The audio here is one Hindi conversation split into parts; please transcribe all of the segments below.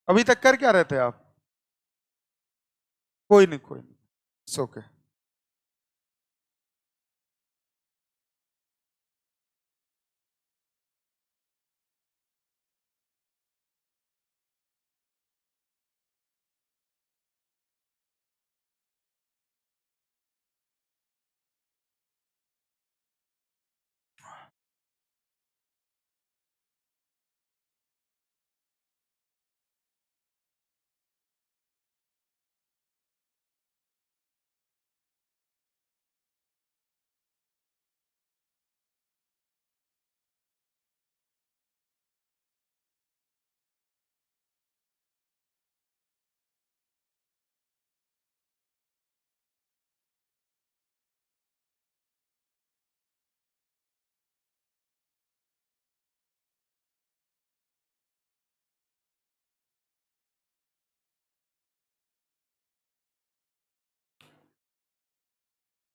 अभी तक कर क्या रहे थे आप? कोई नहीं, कोई नहीं, इट्स ओके।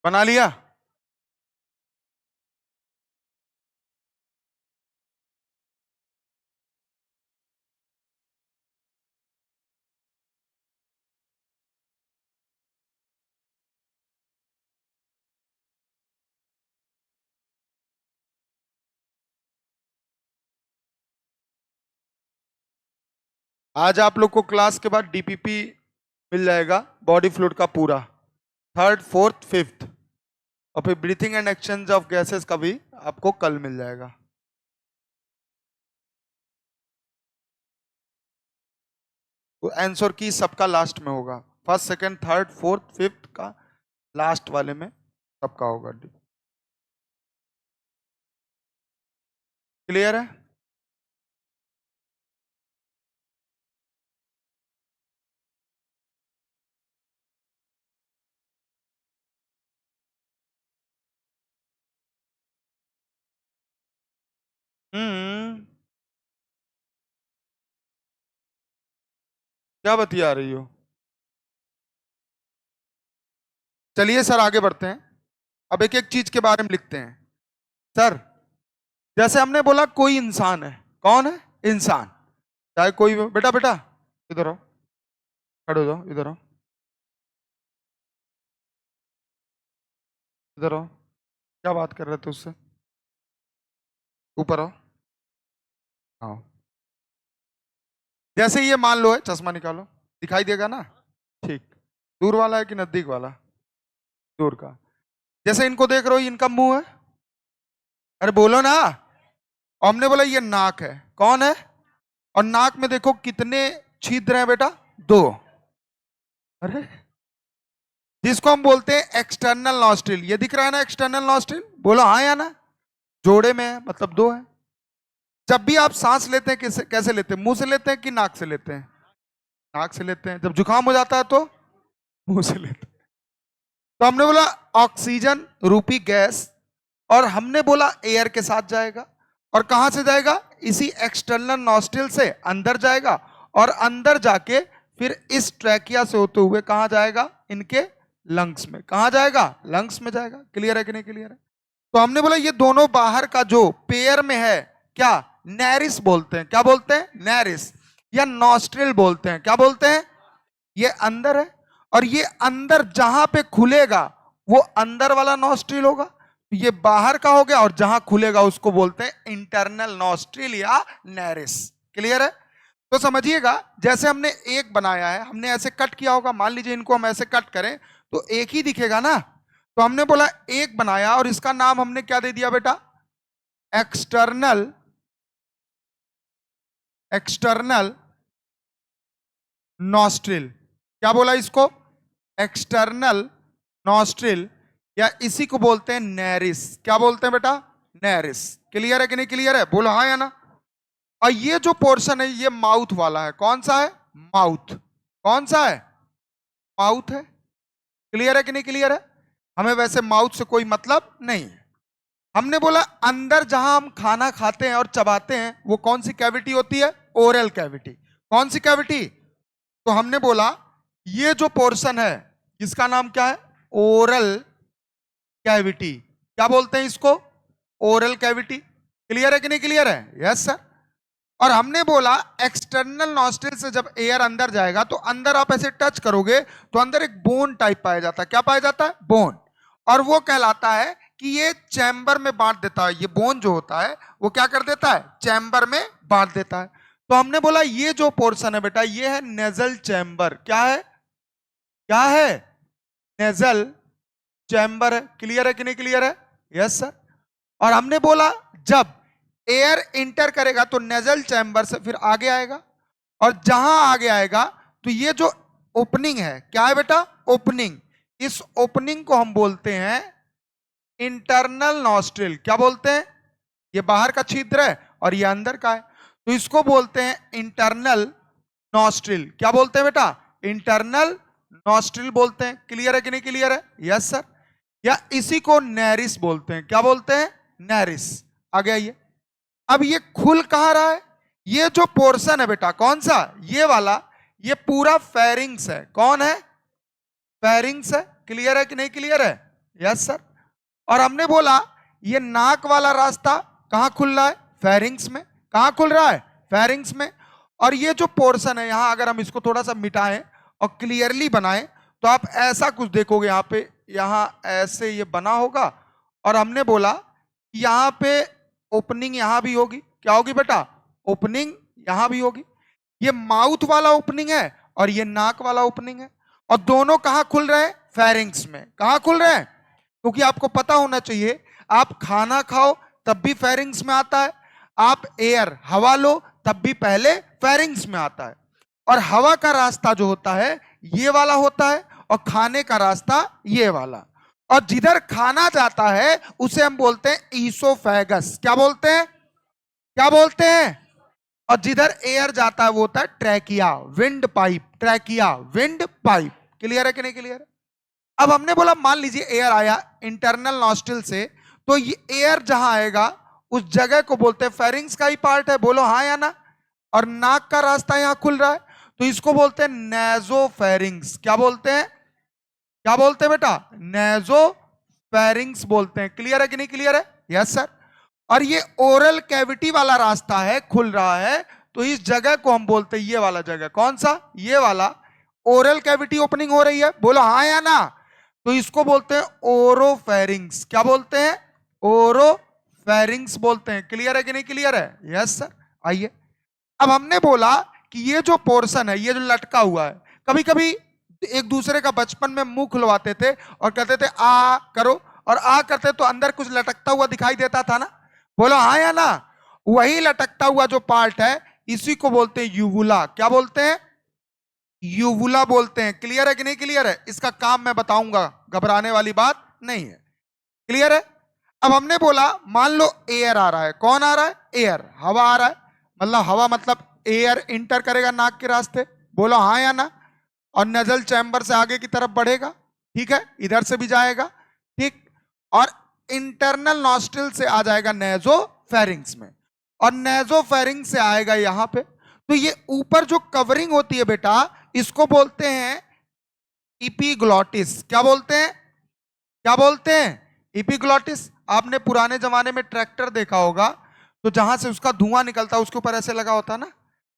बना लिया? आज आप लोग को क्लास के बाद डीपीपी मिल जाएगा, बॉडी फ्लूइड का पूरा, थर्ड फोर्थ फिफ्थ। और फिर breathing and exchange of gases का भी आपको कल मिल जाएगा। तो आंसर की सबका लास्ट में होगा, first second third fourth fifth का लास्ट वाले में सबका होगा। क्लियर है? क्या बतिया रही हो? चलिए सर आगे बढ़ते हैं। अब एक एक चीज के बारे में लिखते हैं। सर, जैसे हमने बोला कोई इंसान है, कौन है? इंसान। चाहे कोई भी, बेटा बेटा इधर आओ, खड़े हो जाओ, इधर आओ, इधर आओ। क्या बात कर रहे थे उससे? ऊपर आओ। आओ। जैसे ये मान लो है, चश्मा निकालो, दिखाई देगा ना? ठीक। दूर वाला है कि नजदीक वाला? दूर का। जैसे इनको देख रहे हो, इनका मुंह है, अरे बोलो ना। और हमने बोला ये नाक है, कौन है? और नाक में देखो कितने छिद्र हैं बेटा? दो। अरे, जिसको हम बोलते हैं एक्सटर्नल नॉस्ट्रिल, ये दिख रहा है ना एक्सटर्नल नॉस्ट्रिल? बोलो हाँ या ना। जोड़े में है, मतलब दो है। जब भी आप सांस लेते हैं कैसे कैसे लेते हैं? मुंह से लेते हैं कि नाक से लेते हैं? नाक से लेते हैं। जब जुकाम हो जाता है तो मुंह से लेते हैं। तो हमने बोला ऑक्सीजन रूपी गैस, और हमने बोला एयर के साथ जाएगा। और कहां से जाएगा? इसी एक्सटर्नल नॉस्ट्रिल से अंदर जाएगा, और अंदर जाके फिर इस ट्रैकिया से होते हुए कहां जाएगा? इनके लंग्स में। कहां जाएगा? लंग्स में जाएगा। क्लियर है कि नहीं क्लियर है? तो हमने बोला ये दोनों बाहर का जो पेयर में है, क्या नैरिस बोलते हैं? क्या बोलते हैं? नैरिस। या नॉस्ट्रिल बोलते हैं? क्या बोलते हैं? ये अंदर है, और ये अंदर जहां पे खुलेगा वो अंदर वाला नॉस्ट्रिल होगा। ये बाहर का हो गया, और जहां खुलेगा उसको बोलते हैं इंटरनल नॉस्ट्रिल या नैरिस। क्लियर है? तो समझिएगा, जैसे हमने एक बनाया है, हमने ऐसे कट किया होगा, मान लीजिए इनको हम ऐसे कट करें तो एक ही दिखेगा ना। तो हमने बोला एक बनाया, और इसका नाम हमने क्या दे दिया बेटा? External, external nostril. क्या बोला इसको? एक्सटर्नल नॉस्ट्रिल, या इसी को बोलते हैं नैरिस। क्या बोलते हैं बेटा? नैरिस। क्लियर है कि नहीं क्लियर है? बोलो हाँ या ना। और ये जो पोर्शन है ये माउथ वाला है। कौन सा है? माउथ। कौन सा है? माउथ है। क्लियर है कि नहीं क्लियर है? हमें वैसे माउथ से कोई मतलब नहीं है। हमने बोला अंदर जहां हम खाना खाते हैं और चबाते हैं वो कौन सी कैविटी होती है? Oral cavity. कौन सी कैविटी? तो हमने बोला ये जो पोर्शन है इसका नाम क्या है? Oral cavity. क्या बोलते हैं इसको? Oral cavity. क्लियर है कि नहीं क्लियर है? Yes sir. और हमने बोला एक्सटर्नल नॉस्ट्रिल से जब एयर अंदर जाएगा तो अंदर आप ऐसे टच करोगे तो अंदर एक बोन टाइप पाया जाता है। क्या पाया जाता है? बोन। और वो कहलाता है कि ये चैम्बर में बांट देता है। ये बोन जो होता है वो क्या कर देता है? चैम्बर में बांट देता है। तो हमने बोला ये जो पोर्शन है बेटा ये है नेजल चैम्बर। क्या है? क्या है? नेजल चैम्बर है। क्लियर है कि नहीं क्लियर है? Yes sir. और हमने बोला जब एयर इंटर करेगा तो नेजल चैम्बर से फिर आगे आएगा, और जहां आगे आएगा तो ये जो ओपनिंग है, क्या है बेटा? ओपनिंग। इस ओपनिंग को हम बोलते हैं इंटरनल नॉस्ट्रिल। क्या बोलते हैं? ये बाहर का छिद्र है और ये अंदर का है, तो इसको बोलते हैं इंटरनल नॉस्ट्रिल। क्या बोलते हैं बेटा? इंटरनल नॉस्ट्रिल बोलते हैं। क्लियर है कि नहीं क्लियर है? Yes sir. या इसी को नैरिस बोलते हैं। क्या बोलते हैं? नैरिस। आगे आइए। अब ये खुल कहां रहा है? ये जो पोर्शन है बेटा कौन सा? ये वाला। ये पूरा फेरिंग्स है। कौन है? फेरिंग्स है। क्लियर है कि नहीं क्लियर है? Yes sir. और हमने बोला ये नाक वाला रास्ता कहां खुल रहा है? फेरिंग्स में। कहां खुल रहा है? फेरिंग्स में। और ये जो पोर्शन है यहां अगर हम इसको थोड़ा सा मिटाएं और क्लियरली बनाएं तो आप ऐसा कुछ देखोगे। यहां पे, यहां ऐसे ये बना होगा, और हमने बोला यहां पे ओपनिंग यहां भी होगी। क्या होगी बेटा? ओपनिंग यहां भी होगी। ये माउथ वाला ओपनिंग है और ये नाक वाला ओपनिंग है, और दोनों कहां खुल रहे हैं? फेरिंग्स में। कहां खुल रहे हैं? क्योंकि आपको पता होना चाहिए आप खाना खाओ तब भी फेरिंग्स में आता है, आप एयर हवा लो तब भी पहले फेरिंग्स में आता है। और हवा का रास्ता जो होता है ये वाला होता है, और खाने का रास्ता ये वाला। और जिधर खाना जाता है उसे हम बोलते हैं ईसोफेगस। क्या बोलते हैं? क्या बोलते हैं? और जिधर एयर जाता है वो होता है trachea, wind pipe. Trachea, wind pipe. Clear है कि नहीं क्लियर है? अब हमने बोला मान लीजिए एयर आया इंटरनल नॉस्ट्रिल से, तो ये एयर जहां आएगा उस जगह को बोलते हैं, फेरिंग्स का ही पार्ट है, बोलो हाँ या ना। और नाक का रास्ता यहां खुल रहा है तो इसको बोलते हैं नेजोफेरिंग्स। क्या बोलते हैं? क्या बोलते हैं बेटा? नेजोफेरिंग्स बोलते हैं। क्लियर है कि नहीं क्लियर है? Yes sir. और ये ओरल कैविटी वाला रास्ता है, खुल रहा है, तो इस जगह को हम बोलते हैं, ये वाला जगह कौन सा? ये वाला। ओरल कैविटी ओपनिंग हो रही है, बोलो हाँ या ना। तो इसको बोलते हैं ओरोफेरिंग्स। क्या बोलते हैं? ओरोफेरिंग्स बोलते हैं। क्लियर है कि नहीं क्लियर है? Yes sir. आइए। अब हमने बोला कि ये जो पोर्शन है, ये जो लटका हुआ है, कभी कभी एक दूसरे का बचपन में मुंह खुलवाते थे और कहते थे आ करो, और आ करते तो अंदर कुछ लटकता हुआ दिखाई देता था ना, बोलो हाँ या ना। वही लटकता हुआ जो पार्ट है इसी को बोलते हैं यूवुला। क्या बोलते हैं? यूवुला बोलते हैं। क्लियर है कि नहीं क्लियर है? इसका काम मैं बताऊंगा, घबराने वाली बात नहीं है। क्लियर है? अब हमने बोला मान लो एयर आ रहा है। कौन आ रहा है? एयर, हवा आ रहा है। मतलब हवा मतलब एयर इंटर करेगा नाक के रास्ते, बोलो हाँ या ना। और नजल चैम्बर से आगे की तरफ बढ़ेगा, ठीक है, इधर से भी जाएगा, ठीक। और इंटरनल नॉस्ट्रिल से आ जाएगा नेजोफेरिंग्स में, और नेजोफेरिंग्स से आएगा यहां पे। तो ये ऊपर जो कवरिंग होती है बेटा इसको बोलते हैं इपीग्लॉटिस। क्या बोलते हैं? क्या बोलते हैं? इपीग्लॉटिस। आपने पुराने जमाने में ट्रैक्टर देखा होगा तो जहां से उसका धुआं निकलता है उसके ऊपर ऐसे लगा होता है ना,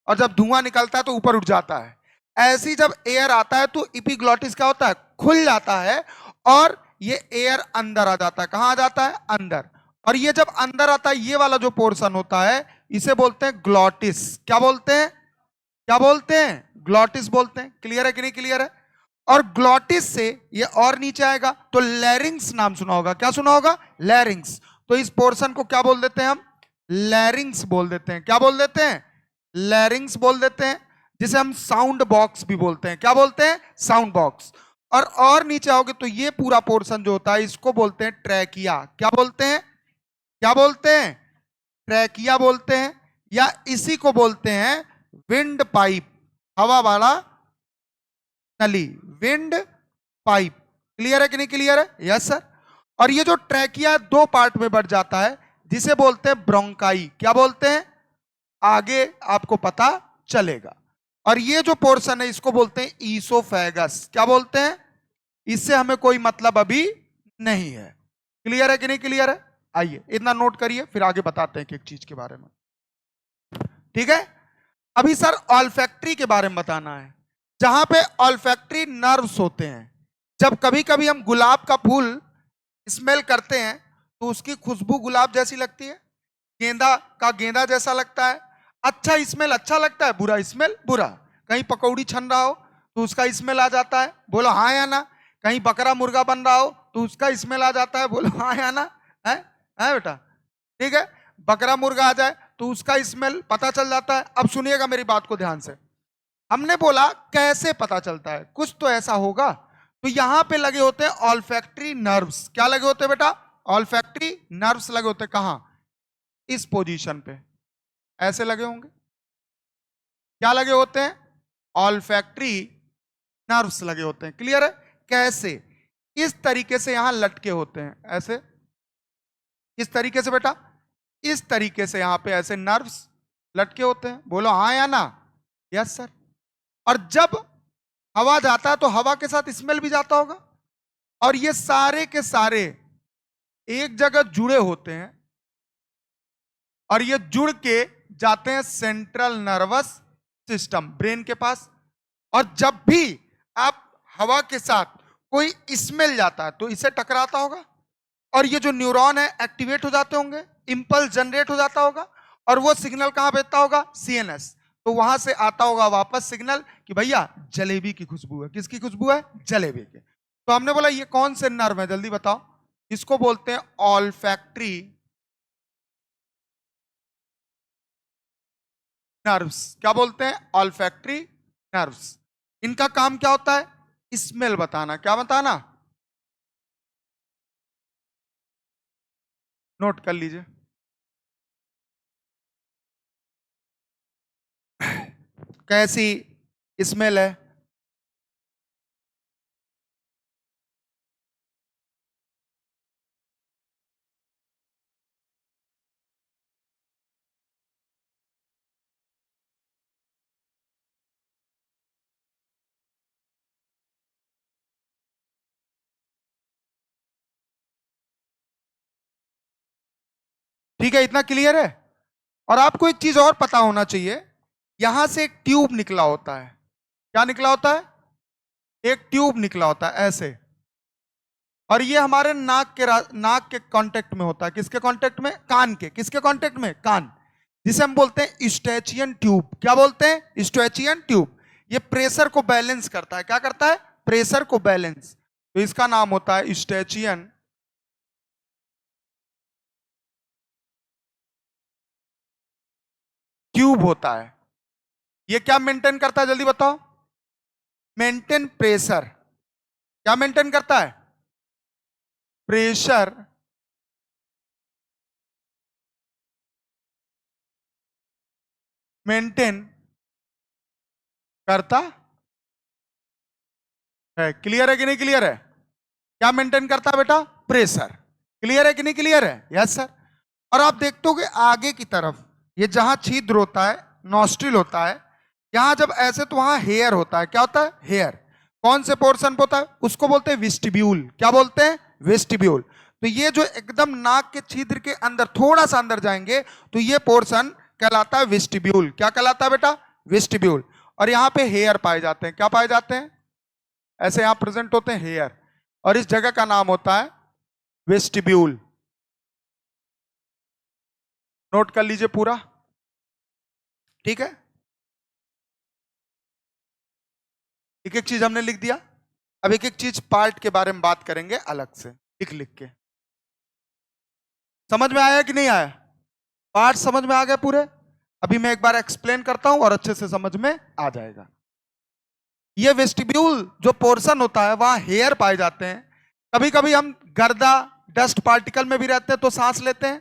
और जब धुआं निकलता है तो ऊपर उठ जाता है। ऐसी जब एयर आता है तो इपीग्लॉटिस क्या होता है? खुल जाता है, और ये एयर अंदर आ जाता है। कहां आ जाता है? अंदर। और ये जब अंदर आता है ये वाला जो पोर्शन होता है इसे बोलते हैं ग्लॉटिस। क्या बोलते हैं? क्या बोलते हैं? ग्लॉटिस बोलते हैं। क्लियर है कि नहीं क्लियर है? और ग्लॉटिस से ये और नीचे आएगा तो लैरिंग्स नाम सुना होगा। क्या सुना होगा? लैरिंग्स। तो इस पोर्शन को क्या बोल देते हैं हम? लैरिंग्स बोल देते हैं। क्या बोल देते हैं? लैरिंग्स बोल देते हैं, जिसे हम साउंड बॉक्स भी बोलते हैं। क्या बोलते हैं? Sound box. और नीचे आओगे तो ये पूरा पोर्शन जो होता है इसको बोलते हैं ट्रैकिया। क्या बोलते हैं? क्या बोलते हैं? ट्रैकिया बोलते हैं, या इसी को बोलते हैं विंड पाइप, हवा वाला नली, विंड पाइप। क्लियर है कि नहीं क्लियर है? Yes sir. और ये जो ट्रैकिया दो पार्ट में बढ़ जाता है जिसे बोलते हैं ब्रोंकाई। क्या बोलते हैं? आगे आपको पता चलेगा। और ये जो पोर्शन है इसको बोलते हैं ईसोफेगस। क्या बोलते हैं? इससे हमें कोई मतलब अभी नहीं है। क्लियर है कि नहीं क्लियर है? आइए इतना नोट करिए, फिर आगे बताते हैं कि एक चीज के बारे में। ठीक है। अभी सर ऑल्फैक्ट्री के बारे में बताना है, जहां पे ऑल्फैक्ट्री नर्व्स होते हैं। जब कभी कभी हम गुलाब का फूल स्मेल करते हैं तो उसकी खुशबू गुलाब जैसी लगती है, गेंदा का गेंदा जैसा लगता है। अच्छा स्मेल अच्छा लगता है, बुरा स्मेल बुरा। कहीं पकौड़ी छन रहा हो तो उसका स्मेल आ जाता है, बोलो हाँ या ना। कहीं बकरा मुर्गा बन रहा हो तो उसका स्मेल आ जाता है, बोलो हाँ या ना। है बेटा, ठीक है। बकरा मुर्गा आ जाए तो उसका स्मेल पता चल जाता है। अब सुनिएगा मेरी बात को ध्यान से। हमने बोला कैसे पता चलता है, कुछ तो ऐसा होगा। तो यहां पे लगे होते हैं ऑल्फैक्ट्री नर्व्स। क्या लगे होते हैं बेटा? ऑल्फैक्ट्री नर्व्स लगे होते हैं। कहां? इस पोजीशन पे ऐसे लगे होंगे। क्या लगे होते हैं? ऑल्फैक्ट्री नर्व्स लगे होते हैं। क्लियर है? कैसे? इस तरीके से यहां लटके होते हैं, ऐसे। इस तरीके से बेटा, इस तरीके से यहां पे ऐसे नर्व्स लटके होते हैं। बोलो हाँ या ना। Yes sir. और जब हवा जाता है तो हवा के साथ स्मेल भी जाता होगा, और ये सारे के सारे एक जगह जुड़े होते हैं, और ये जुड़ के जाते हैं सेंट्रल नर्वस सिस्टम, ब्रेन के पास। और जब भी आप हवा के साथ कोई स्मेल जाता है तो इसे टकराता होगा, और ये जो न्यूरॉन है एक्टिवेट हो जाते होंगे, इंपल्स जनरेट हो जाता होगा, और वो सिग्नल कहां भेजता होगा? सीएनएस। तो वहां से आता होगा वापस सिग्नल कि भैया जलेबी की खुशबू है। किसकी खुशबू है? जलेबी की। तो हमने बोला ये कौन से नर्व है, जल्दी बताओ। इसको बोलते हैं ऑल्फैक्ट्री नर्व्स। क्या बोलते हैं? Olfactory nerves. इनका काम क्या होता है? स्मेल बताना। क्या बताना? नोट कर लीजिए। कैसी स्मेल है? ठीक है, इतना क्लियर है। और आपको एक चीज और पता होना चाहिए, यहां से एक ट्यूब निकला होता है। क्या निकला होता है? एक ट्यूब निकला होता है ऐसे। और ये हमारे नाक के कांटेक्ट में होता है। किसके कांटेक्ट में? कान के। किसके कांटेक्ट में? कान। जिसे हम बोलते हैं यूस्टेचियन ट्यूब। क्या बोलते हैं? Eustachian tube. ये प्रेशर को बैलेंस करता है। क्या करता है? प्रेशर को बैलेंस। तो इसका नाम होता है यूस्टेचियन ट्यूब होता है। ये क्या मेंटेन करता है, जल्दी बताओ। Maintain pressure. क्या मेंटेन करता है? प्रेशर मेंटेन करता है। क्लियर है कि नहीं क्लियर है? क्या मेंटेन करता है बेटा? प्रेशर। क्लियर है कि नहीं क्लियर है? Yes sir. और आप देखते हो कि आगे की तरफ ये जहां छिद्र होता है, नॉस्ट्रिल होता है, यहां जब ऐसे तो वहां हेयर होता है। क्या होता है? हेयर। कौन से पोर्शन पे होता है? उसको बोलते हैं वेस्टिब्यूल। क्या बोलते हैं? वेस्टिब्यूल। तो ये जो एकदम नाक के छिद्र के अंदर थोड़ा सा अंदर जाएंगे तो ये पोर्शन कहलाता है वेस्टिब्यूल। क्या कहलाता है बेटा? वेस्टिब्यूल। और यहाँ पे हेयर पाए जाते हैं। क्या पाए जाते हैं? ऐसे यहां प्रेजेंट होते हैं हेयर, और इस जगह का नाम होता है वेस्टिब्यूल। नोट कर लीजिए पूरा। ठीक है, एक एक चीज हमने लिख दिया। अब एक एक चीज पार्ट के बारे में बात करेंगे अलग से, लिख लिख के। समझ में आया कि नहीं आया? पार्ट समझ में आ गए पूरे? अभी मैं एक बार एक्सप्लेन करता हूं और अच्छे से समझ में आ जाएगा। ये वेस्टिब्यूल जो पोर्शन होता है वहां हेयर पाए जाते हैं। कभी कभी हम गर्दा डस्ट पार्टिकल में भी रहते हैं तो सांस लेते हैं,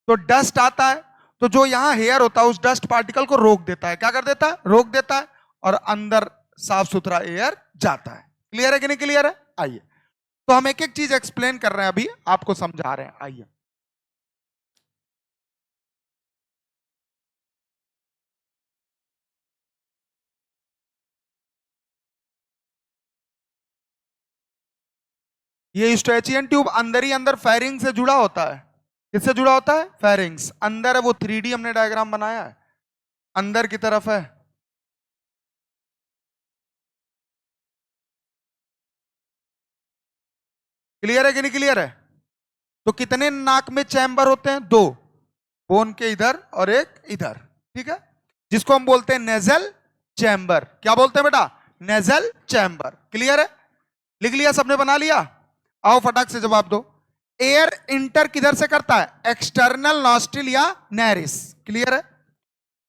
तो डस्ट आता है, तो जो यहाँ हेयर होता है उस डस्ट पार्टिकल को रोक देता है। क्या कर देता है? रोक देता है, और अंदर साफ सुथरा एयर जाता है। क्लियर है कि नहीं क्लियर है? आइए, तो हम एक एक चीज एक्सप्लेन कर रहे हैं, अभी आपको समझा रहे हैं। आइए, ये स्ट्रेचियन ट्यूब अंदर ही अंदर फेरिंग से जुड़ा होता है। किससे जुड़ा होता है? फेरिंग्स अंदर है, वो 3D हमने डायग्राम बनाया है। अंदर की तरफ है। क्लियर है कि नहीं क्लियर है? तो कितने नाक में चैम्बर होते हैं? दो, बोन के इधर और एक इधर, ठीक है, जिसको हम बोलते हैं नेजल चैम्बर। क्या बोलते हैं बेटा? Nasal chamber. क्लियर है? लिख लिया सबने? बना लिया? आओ फटाक से जवाब दो। एयर इंटर किधर से करता है? एक्सटर्नल नॉस्ट्रिल या नैरिस। क्लियर है?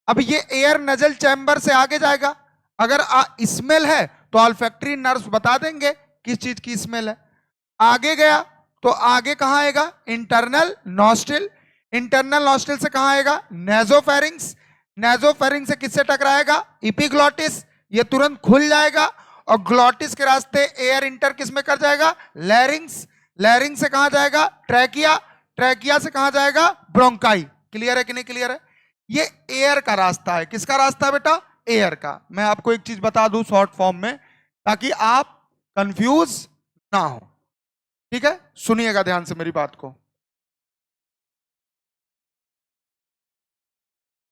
अब ये एयर नजल चैम्बर से आगे जाएगा। अगर स्मेल है तो ऑल्फैक्टरी नर्व्स बता देंगे किस चीज की स्मेल है। आगे गया तो आगे कहां आएगा? Internal nostril. इंटरनल नॉस्ट्रिल से कहां आएगा? नेजोफेरिंग्स। नेजोफेरिंग से किससे टकराएगा? इपिग्लॉटिस। ये तुरंत खुल जाएगा और ग्लॉटिस के रास्ते एयर इंटर किस में कर जाएगा? लैरिंग्स। लैरिंग से कहां जाएगा? ट्रैकिया। ट्रैकिया से कहां जाएगा? ब्रोंकाई। क्लियर है कि नहीं क्लियर है? ये एयर का रास्ता है। किसका रास्ता है बेटा? एयर का। मैं आपको एक चीज बता दूं शॉर्ट फॉर्म में, ताकि आप कंफ्यूज ना हो। ठीक है, सुनिएगा ध्यान से मेरी बात को।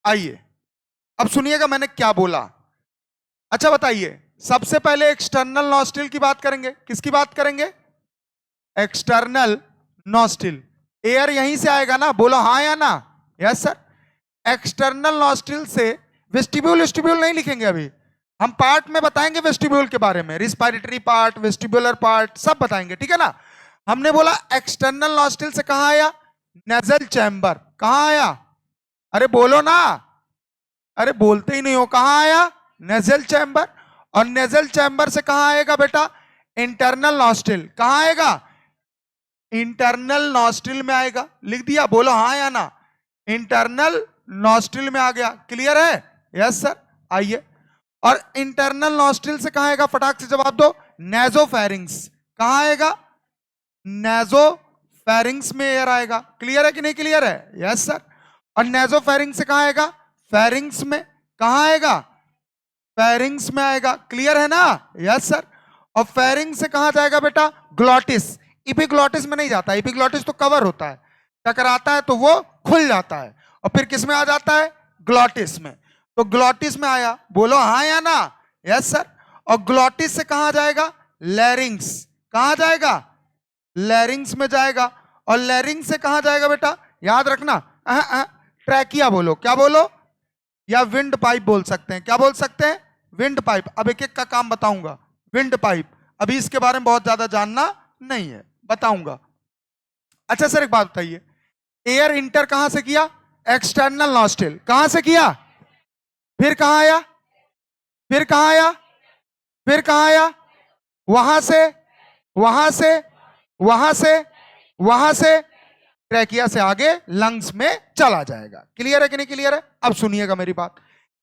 आइए अब सुनिएगा मैंने क्या बोला। अच्छा बताइए, सबसे पहले एक्सटर्नल नॉस्ट्रिल की बात करेंगे। किसकी बात करेंगे? External nostril. एयर यहीं से आएगा ना? बोलो हाँ या ना। Yes sir. एक्सटर्नल नॉस्ट्रिल से वेस्टिब्यूल, वेस्टिब्यूल नहीं लिखेंगे अभी, हम पार्ट में बताएंगे वेस्टिब्यूल के बारे में, रिस्पायरेटरी पार्ट, वेस्टिब्युलर पार्ट सब बताएंगे, ठीक है ना। हमने बोला एक्सटर्नल नॉस्ट्रिल से कहां आया? Nasal chamber. कहां आया? अरे बोलो ना, अरे बोलते ही नहीं हो। कहां आया? Nasal chamber. और नेजल चैम्बर से कहां आएगा बेटा? Internal nostril. कहां आएगा? इंटरनल नॉस्ट्रिल में आएगा। लिख दिया? बोलो हाँ या ना। इंटरनल नॉस्ट्रिल में आ गया। क्लियर है? Yes sir. आइए, और इंटरनल नॉस्ट्रिल से कहां आएगा? फटाक से जवाब दो। नेजोफेरिंग्स। कहां आएगा? नेजोफेरिंग्स में एयर आएगा। क्लियर है कि नहीं क्लियर है? Yes sir. और नेजोफेरिंग्स से कहां आएगा? फेरिंग्स में। कहां आएगा? फेरिंग्स में आएगा। क्लियर है ना? Yes sir. और फेरिंग्स से कहां जाएगा बेटा? ग्लॉटिस। इपिग्लॉटिस में नहीं जाता, इपिग्लॉटिस तो कवर होता है, टकराता है तो वो खुल जाता है, और फिर किस में आ जाता है? ग्लॉटिस में। तो ग्लॉटिस में आया। बोलो हाँ या ना। Yes sir. और ग्लॉटिस से कहां जाएगा? लैरिंग्स। कहां जाएगा? लैरिंग्स में जाएगा। और लैरिंग्स से कहां जाएगा बेटा? याद रखना, ट्रैकिया बोलो। क्या बोलो? या विंड पाइप बोल सकते हैं। क्या बोल सकते हैं? Wind pipe. अब एक एक का काम बताऊंगा। विंड पाइप, अभी इसके बारे में बहुत ज्यादा जानना नहीं है, बताऊंगा। अच्छा सर एक बात बताइए, एयर इंटर कहां से किया? External nostril. कहां से किया? फिर कहां आया? फिर कहां आया? फिर कहां आया? वहां से, वहां से, वहां से, वहां से, ट्रैकिया से आगे लंग्स में चला जाएगा। क्लियर है कि नहीं क्लियर है? अब सुनिएगा मेरी बात।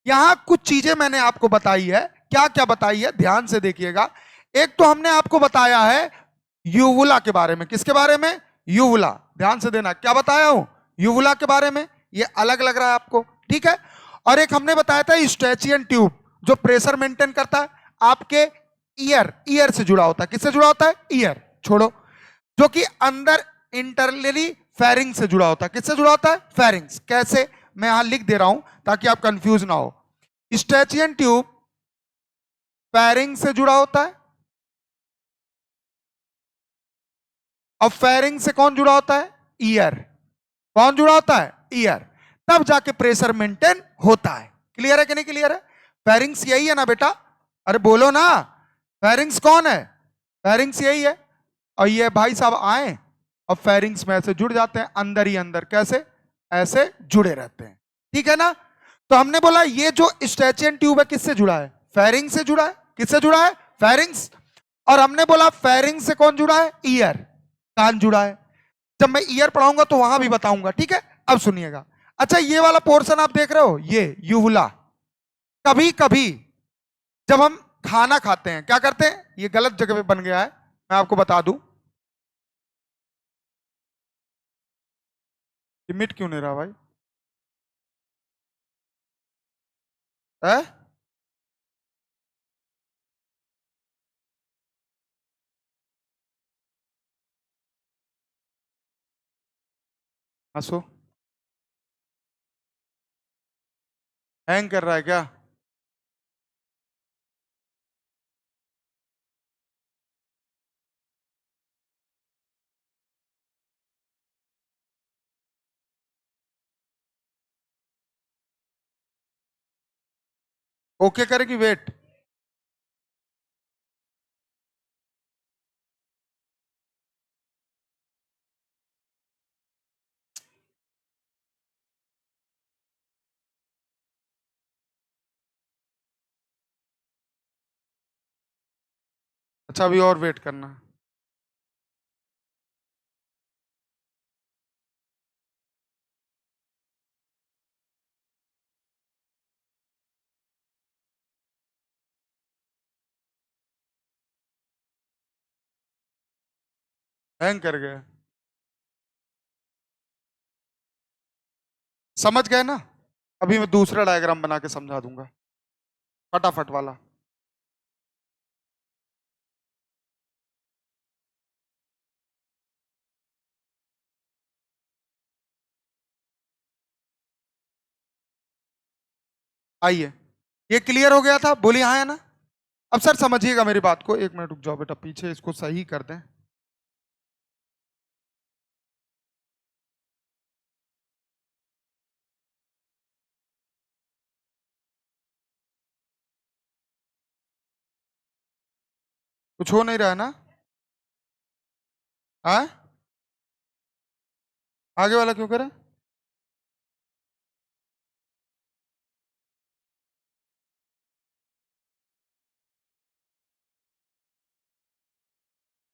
यहां कुछ चीजें मैंने आपको बताई है। क्या क्या बताई है? ध्यान से देखिएगा। एक तो हमने आपको बताया है यूवुला के बारे में। किसके बारे में? यूवुला। ध्यान से देना, क्या बताया हूं? यूवुला के बारे में। ये अलग लग रहा है आपको, ठीक है। और एक हमने बताया था यूस्ट्रेचियन ट्यूब, जो प्रेशर मेंटेन करता है आपके ईयर, ईयर से जुड़ा होता है। किससे जुड़ा होता है? ईयर छोड़ो, जो कि अंदर इंटरनली फेरिंग से जुड़ा होता है। किससे जुड़ा होता है? फेरिंग्स। कैसे? मैं यहां लिख दे रहा हूं ताकि आप कंफ्यूज ना हो। स्ट्रेचियन ट्यूब फेरिंग से जुड़ा होता है, और फेरिंग से कौन जुड़ा होता है? ईयर। कौन जुड़ा होता है? ईयर। तब जाके प्रेशर मेंटेन होता है। क्लियर है कि नहीं क्लियर है? फेरिंग्स यही है ना बेटा? अरे बोलो ना, फेरिंग्स कौन है? फेरिंग्स यही है। और ये भाई साहब आए और फेरिंग्स में ऐसे जुड़ जाते हैं, अंदर ही अंदर। कैसे? ऐसे जुड़े रहते हैं, ठीक है ना। तो हमने बोला ये जो स्ट्रेचियन ट्यूब है किससे जुड़ा है? फेरिंग से जुड़ा है। किससे जुड़ा है? फेरिंग्स। और हमने बोला फेरिंग से कौन जुड़ा है? ईयर, कान जुड़ा है। जब मैं ईयर पढ़ाऊंगा तो वहां भी बताऊंगा, ठीक है। अब सुनिएगा। अच्छा ये वाला पोर्शन आप देख रहे हो, ये यूवुला। कभी कभी जब हम खाना खाते हैं क्या करते हैं? ये गलत जगह पे बन गया है, मैं आपको बता दूं। ये मिट क्यों नहीं रहा भाई? है? हंसो। हैंग कर रहा है क्या? ओके करेगी, वेट। अच्छा, अभी और वेट करना। हैंग कर गया। समझ गए ना? अभी मैं दूसरा डायग्राम बना के समझा दूंगा, फटाफट वाला। आइए, ये क्लियर हो गया था? बोलिए हाँ या ना। अब सर समझिएगा मेरी बात को, एक मिनट रुक जाओ बेटा, पीछे इसको सही कर दें। कुछ हो नहीं रहा है ना? हाँ, आगे वाला क्यों करें?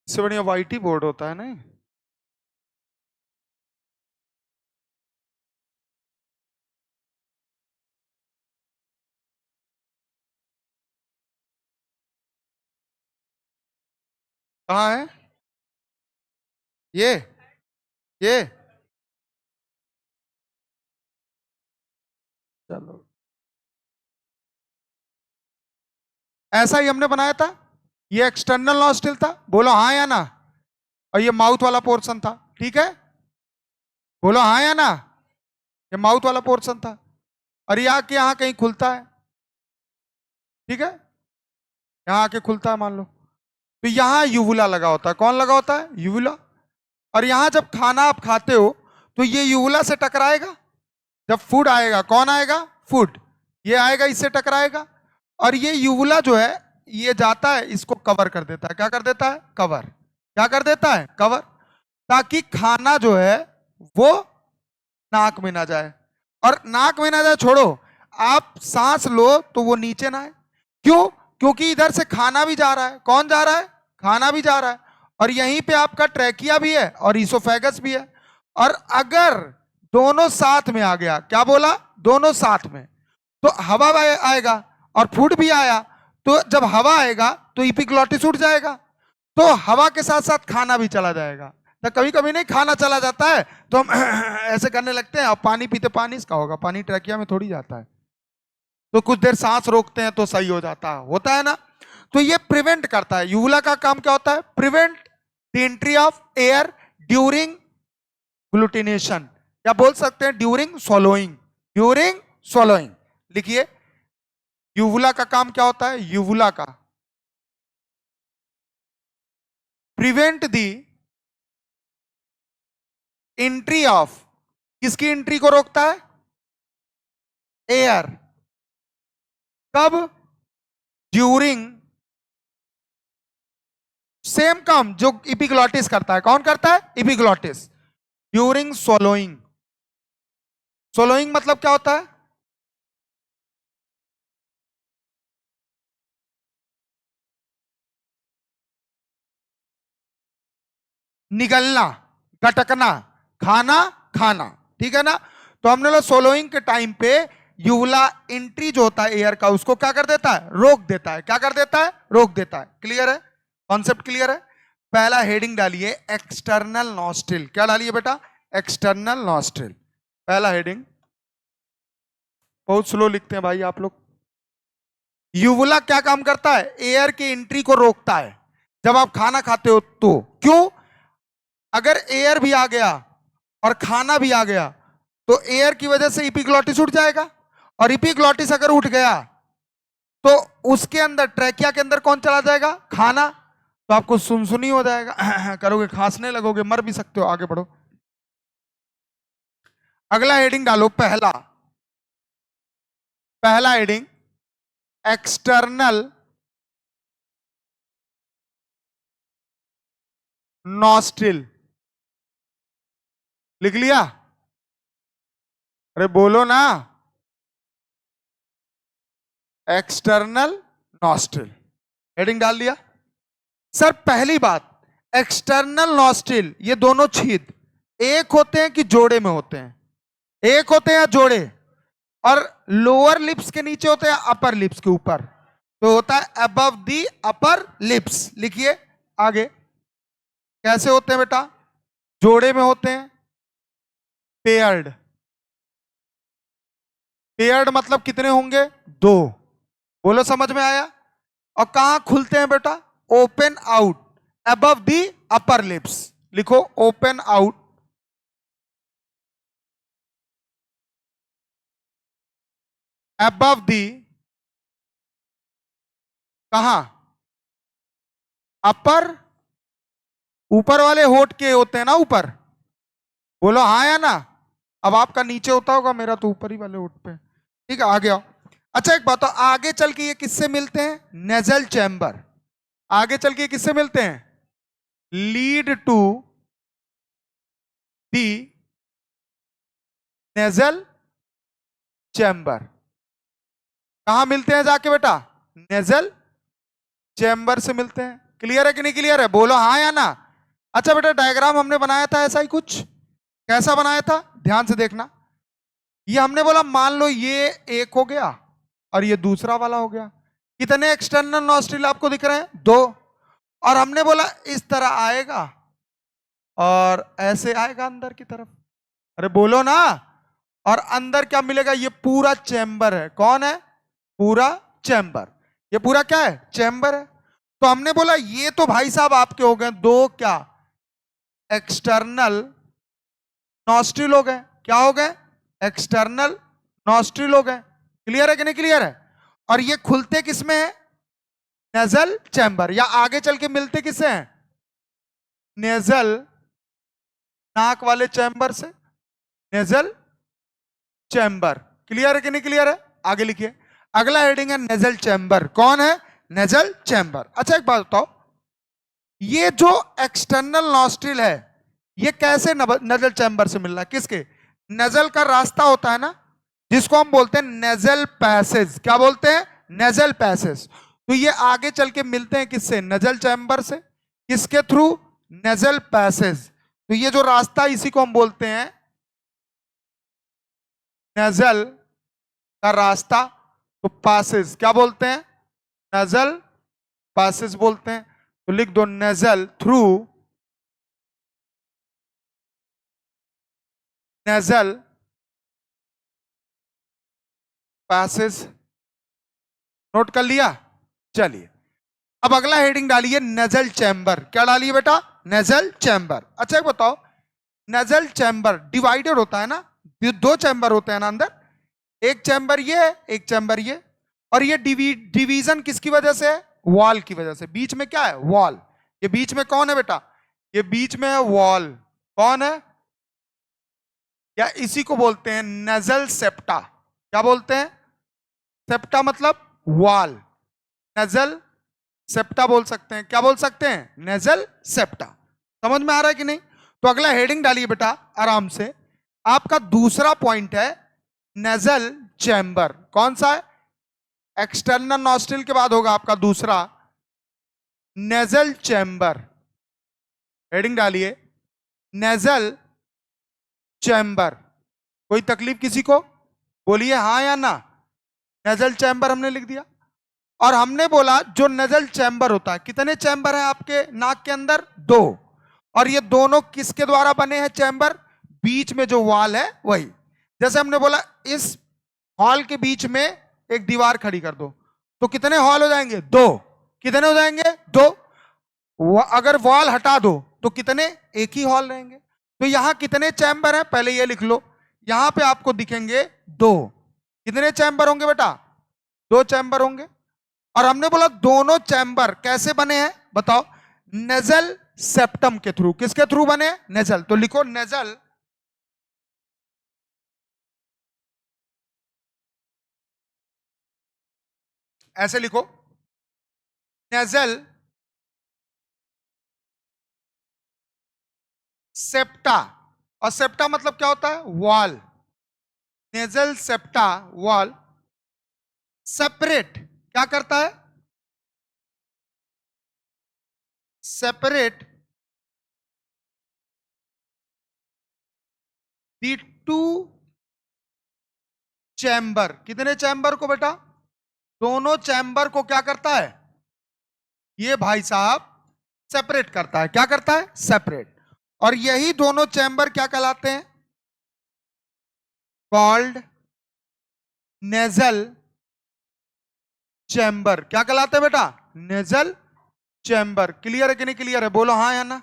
इससे बढ़िया वाइट ही बोर्ड होता है नहीं? कहाँ है ये? ये चलो, ऐसा ही हमने बनाया था। ये एक्सटर्नल नॉस्ट्रिल था, बोलो हाँ या ना। और ये माउथ वाला पोर्शन था, ठीक है? बोलो हाँ या ना। ये माउथ वाला पोर्शन था, और ये आके यहाँ कहीं खुलता है, ठीक है? यहाँ आके खुलता है मान लो। तो यहाँ यूवुला लगा होता है। कौन लगा होता है? यूवुला। और यहाँ जब खाना आप खाते हो तो ये यूवुला से टकराएगा। जब फूड आएगा, कौन आएगा? फूड। ये आएगा, इससे टकराएगा, और ये यूवुला जो है ये जाता है, इसको कवर कर देता है। क्या कर देता है? कवर। क्या कर देता है? कवर। ताकि खाना जो है वो नाक में ना जाए, और नाक में ना जाए छोड़ो, आप सांस लो तो वो नीचे ना आए। क्यों? क्योंकि इधर से खाना भी जा रहा है। कौन जा रहा है? खाना भी जा रहा है, और यहीं पे आपका ट्रैकिया भी है और इसोफेगस भी है। और अगर दोनों साथ में आ गया, क्या बोला? दोनों साथ में, तो हवा आएगा और फूड भी आया। तो जब हवा आएगा तो इपिग्लॉटिस उठ जाएगा, तो हवा के साथ साथ खाना भी चला जाएगा। तो कभी कभी नहीं खाना चला जाता है तो हम ऐसे करने लगते हैं, और पानी पीते, पानी इसका होगा, पानी ट्रैकिया में थोड़ी जाता है, तो कुछ देर सांस रोकते हैं तो सही हो जाता है, होता है ना? तो ये प्रिवेंट करता है। यूवुला का काम क्या होता है? Prevent the entry of air during ग्लूटिनेशन, क्या बोल सकते हैं? During swallowing। ड्यूरिंग swallowing लिखिए, यूवुला का काम क्या होता है? यूवुला का प्रिवेंट दी एंट्री ऑफ, किसकी एंट्री को रोकता है? एयर। कब? ड्यूरिंग, सेम काम जो इपिग्लॉटिस करता है। कौन करता है? इपिग्लॉटिस। During swallowing। swallowing मतलब क्या होता है? निगलना, गटकना, खाना खाना, ठीक है ना? तो हमने लोग सोलोइंग के टाइम पे यूवुला एंट्री जो होता है एयर का, उसको क्या कर देता है? रोक देता है। क्या कर देता है? रोक देता है। क्लियर है? कॉन्सेप्ट क्लियर है? पहला हेडिंग डालिए एक्सटर्नल नॉस्ट्रिल। क्या डालिए बेटा? एक्सटर्नल नॉस्ट्रिल, पहला हेडिंग। बहुत स्लो लिखते हैं भाई आप लोग। यूवुला क्या काम करता है? एयर की एंट्री को रोकता है जब आप खाना खाते हो तो। क्यों? अगर एयर भी आ गया और खाना भी आ गया तो एयर की वजह से इपिग्लॉटिस उठ जाएगा, और इपिग्लॉटिस अगर उठ गया तो उसके अंदर ट्रैकिया के अंदर कौन चला जाएगा? खाना। तो आपको सुनसुनी हो जाएगा, करोगे, खांसने लगोगे, मर भी सकते हो। आगे बढ़ो, अगला हेडिंग डालो। पहला हेडिंग एक्सटर्नल नॉस्ट्रिल। लिख लिया? अरे बोलो ना, एक्सटर्नल नॉस्ट्रिल हेडिंग डाल दिया। सर पहली बात, एक्सटर्नल नॉस्ट्रिल ये दोनों छेद एक होते हैं कि जोड़े में होते हैं? एक होते हैं या जोड़े? और लोअर लिप्स के नीचे होते हैं, अपर लिप्स के ऊपर? तो होता है अबव दी अपर लिप्स। लिखिए आगे, कैसे होते हैं बेटा? जोड़े में होते हैं, पेयर्ड। पेयर्ड मतलब कितने होंगे? दो। बोलो समझ में आया? और कहां खुलते हैं बेटा? ओपन आउट अबव दी अपर लिप्स। लिखो ओपन आउट अबव दी, कहां? अपर, ऊपर वाले होठ के होते हैं ना ऊपर। बोलो हाँ या ना? अब आपका नीचे होता होगा, मेरा तो ऊपर ही वाले होठ पे। ठीक है, आगे आओ। अच्छा एक बात, तो आगे चल के ये किससे मिलते हैं? Nasal chamber. आगे चल के ये किससे मिलते हैं? Lead to the nasal chamber. कहां मिलते हैं जाके बेटा? नेजल चैम्बर से मिलते हैं। क्लियर है कि नहीं क्लियर है? बोलो हाँ या ना? अच्छा बेटा, डायग्राम हमने बनाया था ऐसा ही कुछ। कैसा बनाया था? ध्यान से देखना। ये हमने बोला मान लो ये एक हो गया और ये दूसरा वाला हो गया। कितने एक्सटर्नल नॉस्ट्रिल आपको दिख रहे हैं? दो। और हमने बोला इस तरह आएगा और ऐसे आएगा अंदर की तरफ। अरे बोलो ना। और अंदर क्या मिलेगा? ये पूरा चैम्बर है। कौन है? पूरा चैम्बर। ये पूरा क्या है? चैम्बर है। तो हमने बोला ये तो भाई साहब आपके हो गए दो क्या? एक्सटर्नल नॉस्ट्रिल हो गए। क्या हो गए? एक्सटर्नल नॉस्ट्रिल हो गए। क्लियर है कि नहीं क्लियर है? और ये खुलते किसमें है? Nasal chamber. या आगे चल के मिलते किससे हैं? नेजल, नाक वाले चैम्बर से, नेजल चैम्बर। क्लियर है कि नहीं क्लियर है? आगे लिखिए, अगला हेडिंग है नेजल चैम्बर। कौन है? Nasal chamber. अच्छा एक बात बताओ, ये जो एक्सटर्नल नॉस्ट्रिल है ये कैसे नेजल चैम्बर से मिल रहा है? किसके? नेजल का रास्ता होता है ना, जिसको हम बोलते हैं नेजल पैसेज। क्या बोलते हैं? Nasal passage. तो ये आगे चल के मिलते हैं किससे? नेजल चैम्बर से। किसके थ्रू? Nasal passage. तो ये जो रास्ता, इसी को हम बोलते हैं नेजल का रास्ता। तो पासेज क्या बोलते हैं? नेजल पासेज बोलते हैं। तो लिख दो nasal through, nasal passage. Note कर लिया? चलिए अब अगला हेडिंग डालिए नेजल चैम्बर। क्या डालिए बेटा? Nasal chamber. अच्छा एक बताओ, नेजल चैम्बर डिवाइडर होता है ना, दो चैम्बर होते हैं ना अंदर, एक चैम्बर ये है, एक चैम्बर ये। और ये डिवीजन किसकी वजह से है? वॉल की वजह से। बीच में क्या है? वॉल। ये बीच में कौन है बेटा? ये बीच में है वॉल। कौन है? या इसी को बोलते हैं नेजल सेप्टा। क्या बोलते हैं? सेप्टा मतलब वॉल। नेजल सेप्टा बोल सकते हैं। क्या बोल सकते हैं? Nasal septa. समझ में आ रहा है कि नहीं? तो अगला हेडिंग डालिए बेटा आराम से। आपका दूसरा पॉइंट है नेजल चैम्बर। कौन सा है? एक्सटर्नल नॉस्ट्रिल के बाद होगा आपका दूसरा नेजल चैम्बर। हेडिंग डालिए नेजल चैम्बर। कोई तकलीफ किसी को? बोलिए हाँ या ना। नेजल चैम्बर हमने लिख दिया। और हमने बोला जो नेजल चैम्बर होता है, कितने चैम्बर है आपके नाक के अंदर? दो। और ये दोनों किसके द्वारा बने हैं चैम्बर? बीच में जो वॉल है वही। जैसे हमने बोला इस हॉल के बीच में एक दीवार खड़ी कर दो, तो कितने हॉल हो जाएंगे? दो। कितने हो जाएंगे? दो। अगर वॉल हटा दो तो कितने? एक ही हॉल रहेंगे। तो यहां कितने चैम्बर हैं? पहले ये लिख लो, यहां पे आपको दिखेंगे दो। कितने चैम्बर होंगे बेटा? 2 चैम्बर होंगे। और हमने बोला दोनों चैम्बर कैसे बने हैं बताओ? नेजल सेप्टम के थ्रू। किसके थ्रू बने? नेजल। तो लिखो नेजल ऐसे लिखो, नेजल सेप्टा। और सेप्टा मतलब क्या होता है? Wall. Nasal septa wall separate क्या करता है? Separate the two chamber. कितने चैम्बर को बेटा? दोनों चैम्बर को क्या करता है ये भाई साहब? सेपरेट करता है। क्या करता है? सेपरेट। और यही दोनों चैम्बर क्या कहलाते हैं? Called nasal chamber. क्या कहलाते हैं बेटा? Nasal chamber. क्लियर है कि नहीं क्लियर है? बोलो हाँ या ना।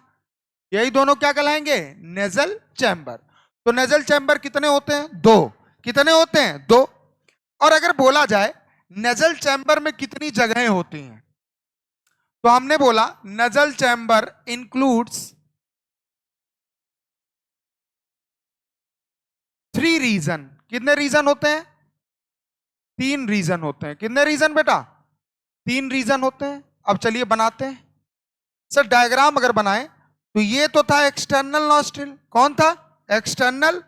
यही दोनों क्या कहलाएंगे? Nasal chamber. तो नेजल चैम्बर कितने होते हैं? 2। कितने होते हैं? 2। और अगर बोला जाए नेजल चैम्बर में कितनी जगहें होती हैं, तो हमने बोला नेजल चैम्बर इंक्लूड्स 3 रीजन। कितने रीजन होते हैं? 3 रीजन होते हैं। कितने रीजन बेटा? 3 रीजन होते हैं। अब चलिए बनाते हैं। सर डायग्राम अगर बनाए तो ये तो था एक्सटर्नल नॉस्ट्रिल। कौन था? एक्सटर्नल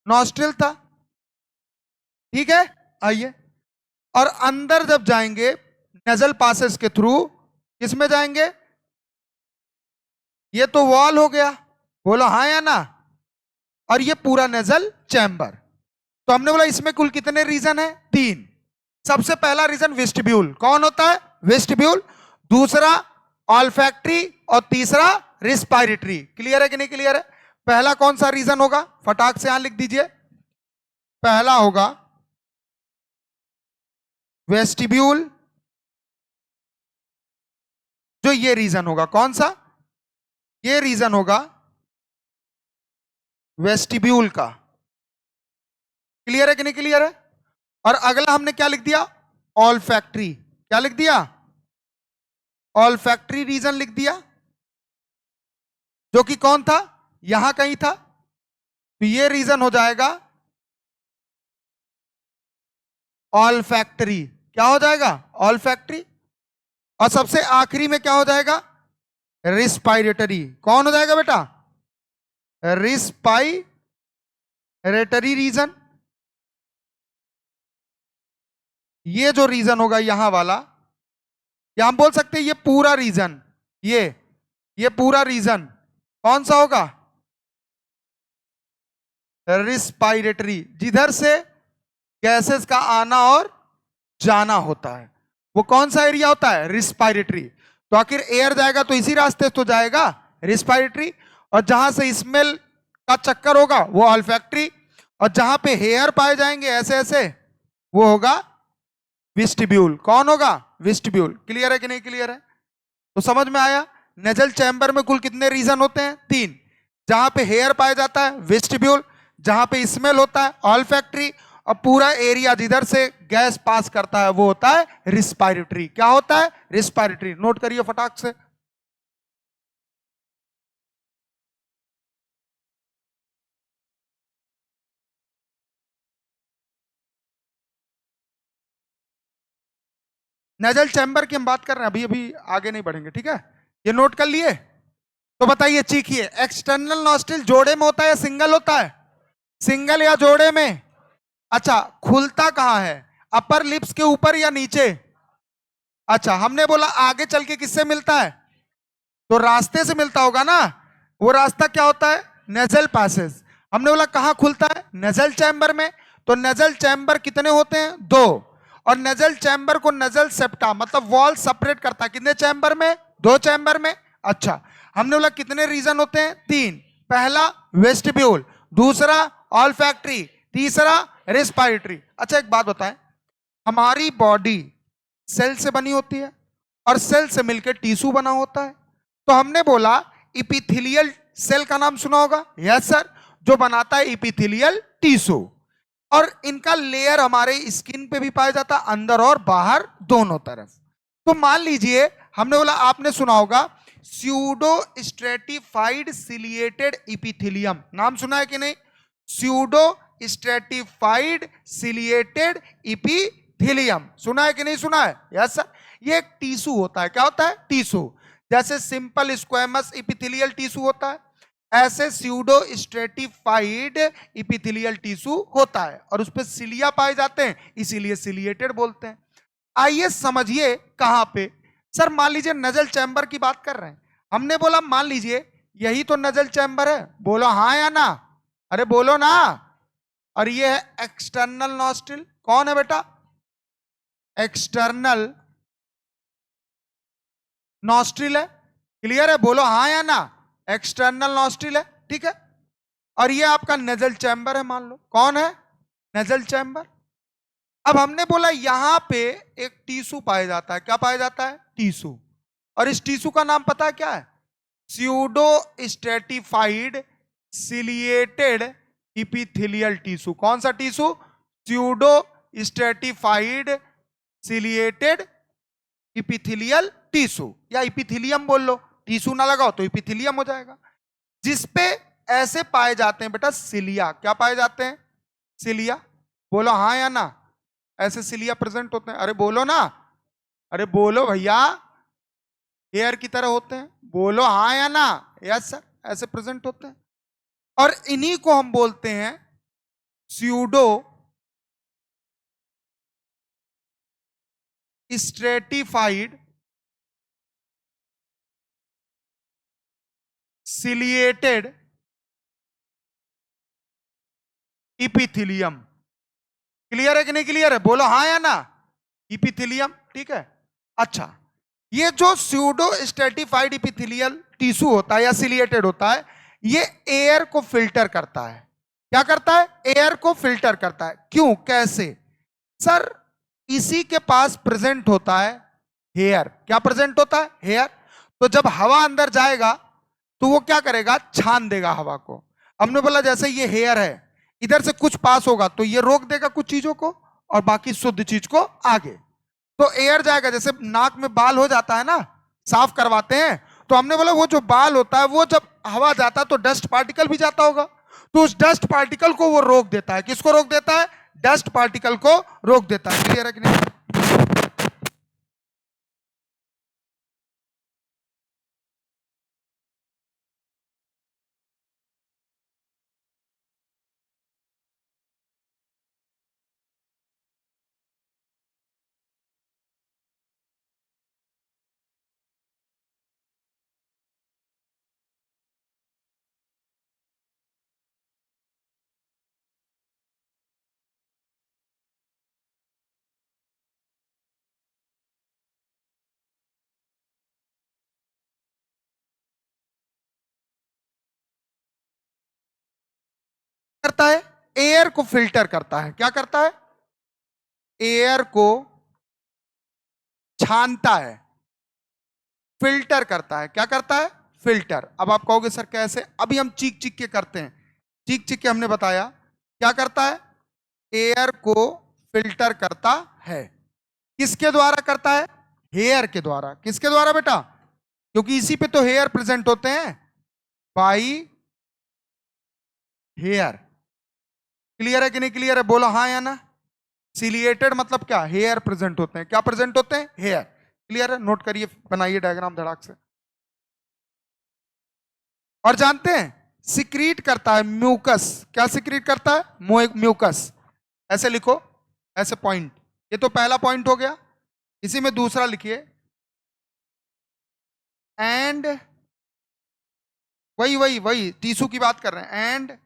नॉस्ट्रिल था। ठीक है, आइए। और अंदर जब जाएंगे नेजल पासेस के थ्रू, किसमें जाएंगे? ये तो वॉल हो गया, बोलो हाँ या ना। और ये पूरा नेजल चैम्बर। तो हमने बोला इसमें कुल कितने रीजन है? 3। सबसे पहला रीजन वेस्टिब्यूल। कौन होता है? वेस्टिब्यूल। दूसरा ऑल्फैक्टरी और तीसरा रिस्पायरेटरी। क्लियर है कि नहीं क्लियर है? पहला कौन सा रीजन होगा? फटाक से यहां लिख दीजिए। पहला होगा वेस्टिब्यूल, जो ये रीजन होगा। कौन सा? ये रीजन होगा वेस्टिब्यूल का। क्लियर है कि नहीं क्लियर है? और अगला हमने क्या लिख दिया? ऑल्फैक्टरी। क्या लिख दिया? ऑल्फैक्टरी रीजन लिख दिया, जो कि कौन था? यहां कहीं था। तो ये रीजन हो जाएगा ऑल्फैक्टरी। क्या हो जाएगा? ऑल्फैक्टरी। और सबसे आखिरी में क्या हो जाएगा? रिस्पायरेटरी। कौन हो जाएगा बेटा? Respiratory region. ये जो रीजन होगा यहां वाला, या हम बोल सकते हैं ये पूरा रीजन, ये पूरा रीजन कौन सा होगा? रिस्पायरेटरी। जिधर से गैसेस का आना और जाना होता है, वो कौन सा एरिया होता है? रिस्पायरेटरी। तो आखिर एयर जाएगा तो इसी रास्ते तो जाएगा, रिस्पायरेटरी। और जहां से स्मेल का चक्कर होगा वो ऑल्फैक्टरी। और जहां पे हेयर पाए जाएंगे ऐसे ऐसे, वो होगा वेस्टिब्यूल। कौन होगा? वेस्टिब्यूल। क्लियर है कि नहीं क्लियर है? तो समझ में आया नेजल चैम्बर में कुल कितने रीजन होते हैं? 3। जहां पे हेयर पाया जाता है वेस्टिब्यूल, जहां पे स्मेल होता है ऑल्फैक्टरी, और पूरा एरिया जिधर से गैस पास करता है वो होता है रिस्पायरेटरी। क्या होता है? रिस्पायरेटरी। नोट करिए फटाक से। नेजल चैम्बर की हम बात कर रहे हैं, अभी अभी आगे नहीं बढ़ेंगे, ठीक है? ये नोट कर लिए? तो बताइए, चीखिए, एक्सटर्नल नॉस्ट्रिल जोड़े में होता है या सिंगल होता है? सिंगल या जोड़े में? अच्छा, खुलता कहां है? अपर लिप्स के ऊपर या नीचे? अच्छा, हमने बोला आगे चल के किससे मिलता है? तो रास्ते से मिलता होगा ना। वो रास्ता क्या होता है? Nasal passage. हमने बोला कहां खुलता है? नेजल चैम्बर में। तो नेजल चैम्बर कितने होते हैं? 2। और नेजल चैम्बर को नेजल सेप्टा मतलब वॉल सेपरेट करता है कितने चैम्बर में? 2 चैम्बर में। अच्छा, हमने बोला कितने रीजन होते हैं? 3। पहला वेस्टिब्यूल, दूसरा ऑल्फैक्टरी, तीसरा रेस्पिरेटरी। अच्छा एक बात बताएं, हमारी बॉडी सेल से बनी होती है और सेल से मिलकर टिश्यू बना होता है। तो हमने बोला इपिथेलियल सेल का नाम सुना होगा? Yes sir. जो बनाता है इपिथेलियल टिश्यू। और इनका लेयर हमारे स्किन पे भी पाया जाता है, अंदर और बाहर दोनों तरफ। तो मान लीजिए हमने बोला, आपने सुना होगा स्यूडो स्ट्रेटिफाइड सिलिएटेड इपिथेलियम, नाम सुना है कि नहीं? स्यूडो स्ट्रेटिफाइड सिलिएटेड इपिथेलियम सुना है कि नहीं सुना है? Yes sir. ये एक टिश्यू होता है। क्या होता है? टिश्यू। जैसे सिंपल स्क्वेमस इपिथेलियल टिश्यू होता है, ऐसे स्यूडो स्ट्रेटिफाइड इपिथेलियल टिश्यू होता है और उस पर सिलिया पाए जाते हैं, इसीलिए सिलिएटेड बोलते हैं। आइए समझिए कहां पे। सर मान लीजिए नजल चैम्बर की बात कर रहे हैं, हमने बोला मान लीजिए यही तो नजल चैम्बर है, बोलो हाँ या ना? अरे बोलो ना। और ये है एक्सटर्नल नॉस्ट्रिल। कौन है बेटा? एक्सटर्नल नॉस्ट्रिल है। क्लियर है? बोलो हाँ या ना। एक्सटर्नल नॉस्ट्रिल है, ठीक है। और ये आपका नजल चैम्बर है, मान लो। कौन है? Nasal chamber. अब हमने बोला यहां पे एक टिश्यू पाया जाता है। क्या पाया जाता है? टिश्यू। और इस टिश्यू का नाम पता है क्या है? Pseudo stratified ciliated epithelial tissue. कौन सा tissue? Pseudo stratified ciliated epithelial tissue, या इपिथेलियम बोल लो, टिश्यू ना लगाओ तो इपिथेलियम हो जाएगा। जिसपे ऐसे पाए जाते हैं बेटा सिलिया। क्या पाए जाते हैं? सिलिया। बोलो हाँ या ना। ऐसे सिलिया प्रेजेंट होते हैं। अरे बोलो ना। अरे बोलो भैया। हेयर की तरह होते हैं। बोलो हाँ या ना। यस सर, ऐसे प्रेजेंट होते हैं। और इन्हीं को हम बोलते हैं pseudo stratified ciliated epithelium. Clear है कि नहीं क्लियर है? बोलो हाँ या ना। इपिथेलियम, ठीक है। अच्छा, ये जो स्यूडो स्ट्रेटिफाइड इपिथेलियल टिश्यू होता है या सिलिएटेड होता है, ये एयर को फिल्टर करता है। क्या करता है? एयर को फिल्टर करता है। क्यों? कैसे? सर इसी के पास प्रेजेंट होता है हेयर। क्या प्रेजेंट होता है? हेयर। तो जब हवा अंदर जाएगा तो वो क्या करेगा? छान देगा हवा को। हमने बोला जैसे ये हेयर है, इधर से कुछ पास होगा तो ये रोक देगा कुछ चीजों को और बाकी शुद्ध चीज को आगे। तो एयर जाएगा। जैसे नाक में बाल हो जाता है ना, साफ करवाते हैं, तो हमने बोला वो जो बाल होता है वो जब हवा जाता है तो डस्ट पार्टिकल भी जाता होगा, तो उस डस्ट पार्टिकल को वो रोक देता है। किसको रोक देता है? डस्ट पार्टिकल को रोक देता है। क्लियर है कि नहीं? करता है? एयर को फिल्टर करता है। क्या करता है? एयर को छानता है, फिल्टर करता है। क्या करता है? फिल्टर। अब आप कहोगे सर कैसे? अभी हम चीख चीख के करते हैं। चीख चीख के हमने बताया क्या करता है। एयर को फिल्टर करता है। किसके द्वारा करता है? हेयर के द्वारा। किसके द्वारा बेटा? क्योंकि इसी पे तो हेयर प्रेजेंट होते हैं, बाई हेयर। क्लियर है कि नहीं क्लियर है? बोलो हाँ या ना। सिलिएटेड मतलब क्या? हेयर प्रेजेंट होते हैं। क्या प्रेजेंट होते हैं? हेयर। क्लियर है? नोट करिए, बनाइए डायग्राम धड़ाक से। और जानते हैं सिक्रीट करता है म्यूकस। क्या सिक्रीट करता है? म्यूकस। ऐसे लिखो, ऐसे पॉइंट। ये तो पहला पॉइंट हो गया। इसी में दूसरा लिखिए, एंड वही वही वही टिश्यू की बात कर रहे हैं। And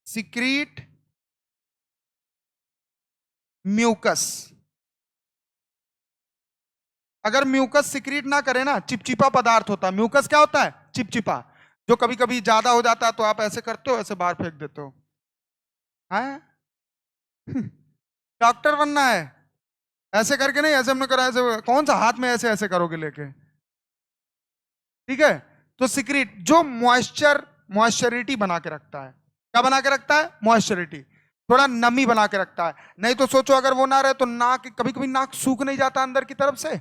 secrete mucus. अगर म्यूकस सिक्रीट ना करे ना, चिपचिपा पदार्थ होता है। म्यूकस क्या होता है? चिपचिपा। जो कभी कभी ज्यादा हो जाता है तो आप ऐसे करते हो, ऐसे बाहर फेंक देते हो। हैं? डॉक्टर बनना है? ऐसे करके नहीं, ऐसे हमने करा, ऐसे कौन सा हाथ में ऐसे ऐसे करोगे लेके? ठीक है। तो सिक्रीट जो मॉइस्चरिटी बना के रखता है। क्या बना के रखता है? मॉइस्चरिटी। थोड़ा नमी बना के रखता है। नहीं तो सोचो अगर वो ना रहे तो नाक, कभी कभी नाक सूख नहीं जाता अंदर की तरफ से,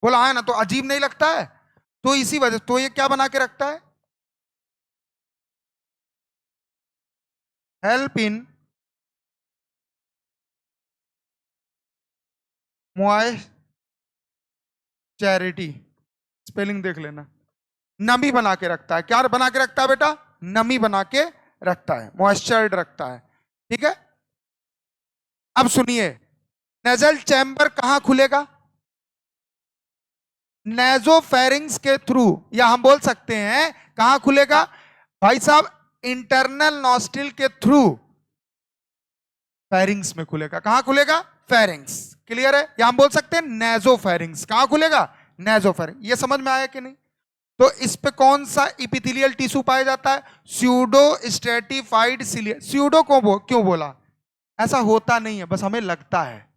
बोला है ना, तो अजीब नहीं लगता है। तो इसी वजह, तो ये क्या बना के रखता है, हेल्प इन चैरिटी, स्पेलिंग देख लेना। नमी बना के रखता है, क्या बना के रखता है बेटा, नमी बना के रखता है, मॉइस्चर्ड रखता है। ठीक है, अब सुनिए, नेजल चैम्बर कहां खुलेगा, नेजोफेरिंग्स के थ्रू, या हम बोल सकते हैं कहां खुलेगा भाई साहब, इंटरनल नॉस्ट्रिल के थ्रू फेरिंग्स में खुलेगा। कहां खुलेगा, फेरिंग्स। क्लियर है, या हम बोल सकते हैं नेजोफेरिंग्स, कहां खुलेगा, नेजोफेरिंग। ये समझ में आया कि नहीं। तो इस पे कौन सा इपिथेलियल टिश्यू पाया जाता है, स्यूडो स्ट्रेटिफाइड सिलिया। स्यूडो को क्यों बोला, ऐसा होता नहीं है, बस हमें लगता है,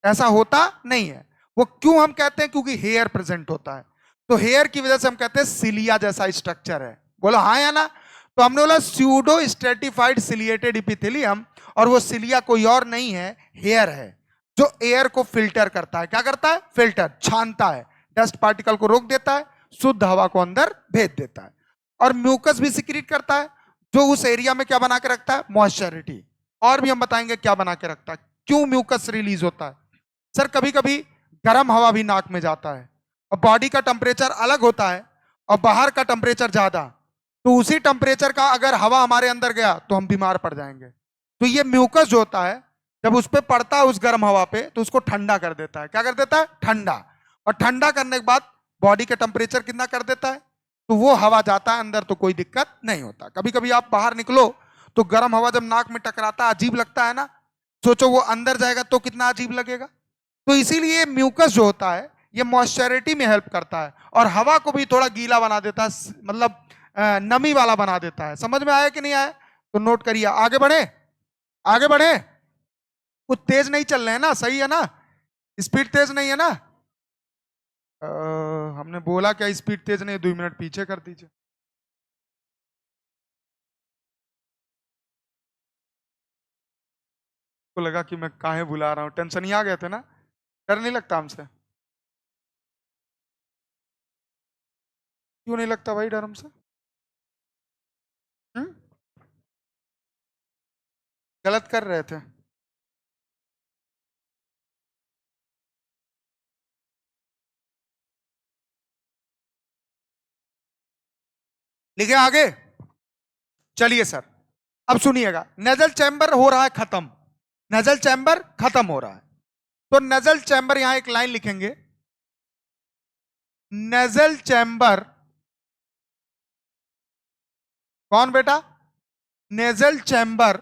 ऐसा होता नहीं है। वो क्यों हम कहते हैं, क्योंकि हेयर प्रेजेंट होता है, तो हेयर की वजह से हम कहते हैं सिलिया जैसा स्ट्रक्चर है। बोलो हाँ या ना। तो हमने बोला स्यूडो स्ट्रेटिफाइड सिलिएटेड इपिथेलियम, और वो सिलिया कोई और नहीं है, हेयर है, जो एयर को फिल्टर करता है। क्या करता है, फिल्टर, छानता है, डस्ट पार्टिकल को रोक देता है, शुद्ध हवा को अंदर भेज देता है। और म्यूकस भी सिक्रीट करता है, जो उस एरिया में क्या बना के रखता है, मॉइस्चरिटी। और भी हम बताएंगे क्या बना के रखता है, क्यों म्यूकस रिलीज होता है। सर कभी कभी गर्म हवा भी नाक में जाता है, और बॉडी का टेम्परेचर अलग होता है और बाहर का टेम्परेचर ज्यादा, तो उसी टेम्परेचर का अगर हवा हमारे अंदर गया तो हम बीमार पड़ जाएंगे। तो ये म्यूकस जो होता है, जब उस पर पड़ता है उस गर्म हवा पे, तो उसको ठंडा कर देता है। क्या कर देता है, ठंडा। और ठंडा करने के बाद बॉडी के टेम्परेचर कितना कर देता है, तो वो हवा जाता है अंदर, तो कोई दिक्कत नहीं होता। कभी कभी आप बाहर निकलो तो गर्म हवा जब नाक में टकराता है अजीब लगता है ना, सोचो वो अंदर जाएगा तो कितना अजीब लगेगा। तो इसीलिए म्यूकस जो होता है ये मॉइस्चरिटी में हेल्प करता है, और हवा को भी थोड़ा गीला बना देता है, मतलब नमी वाला बना देता है। समझ में आया कि नहीं आया, तो नोट करिए। आगे बढ़े, आगे बढ़े, कुछ तेज नहीं चल रहे हैं ना, सही है ना, स्पीड तेज नहीं है ना। हमने बोला क्या स्पीड तेज नहीं, 2 मिनट पीछे कर दीजिए। को लगा कि मैं काहे बुला रहा हूँ, टेंशन ही आ गए थे ना, डर नहीं लगता हमसे, क्यों नहीं लगता भाई डर हमसे, हम्म? गलत कर रहे थे। लिखे आगे, चलिए सर, अब सुनिएगा, नेजल चैम्बर हो रहा है खत्म, नेजल चैम्बर खत्म हो रहा है। तो नेजल चैम्बर, यहां एक लाइन लिखेंगे, नेजल चैम्बर, कौन बेटा, नेजल चैम्बर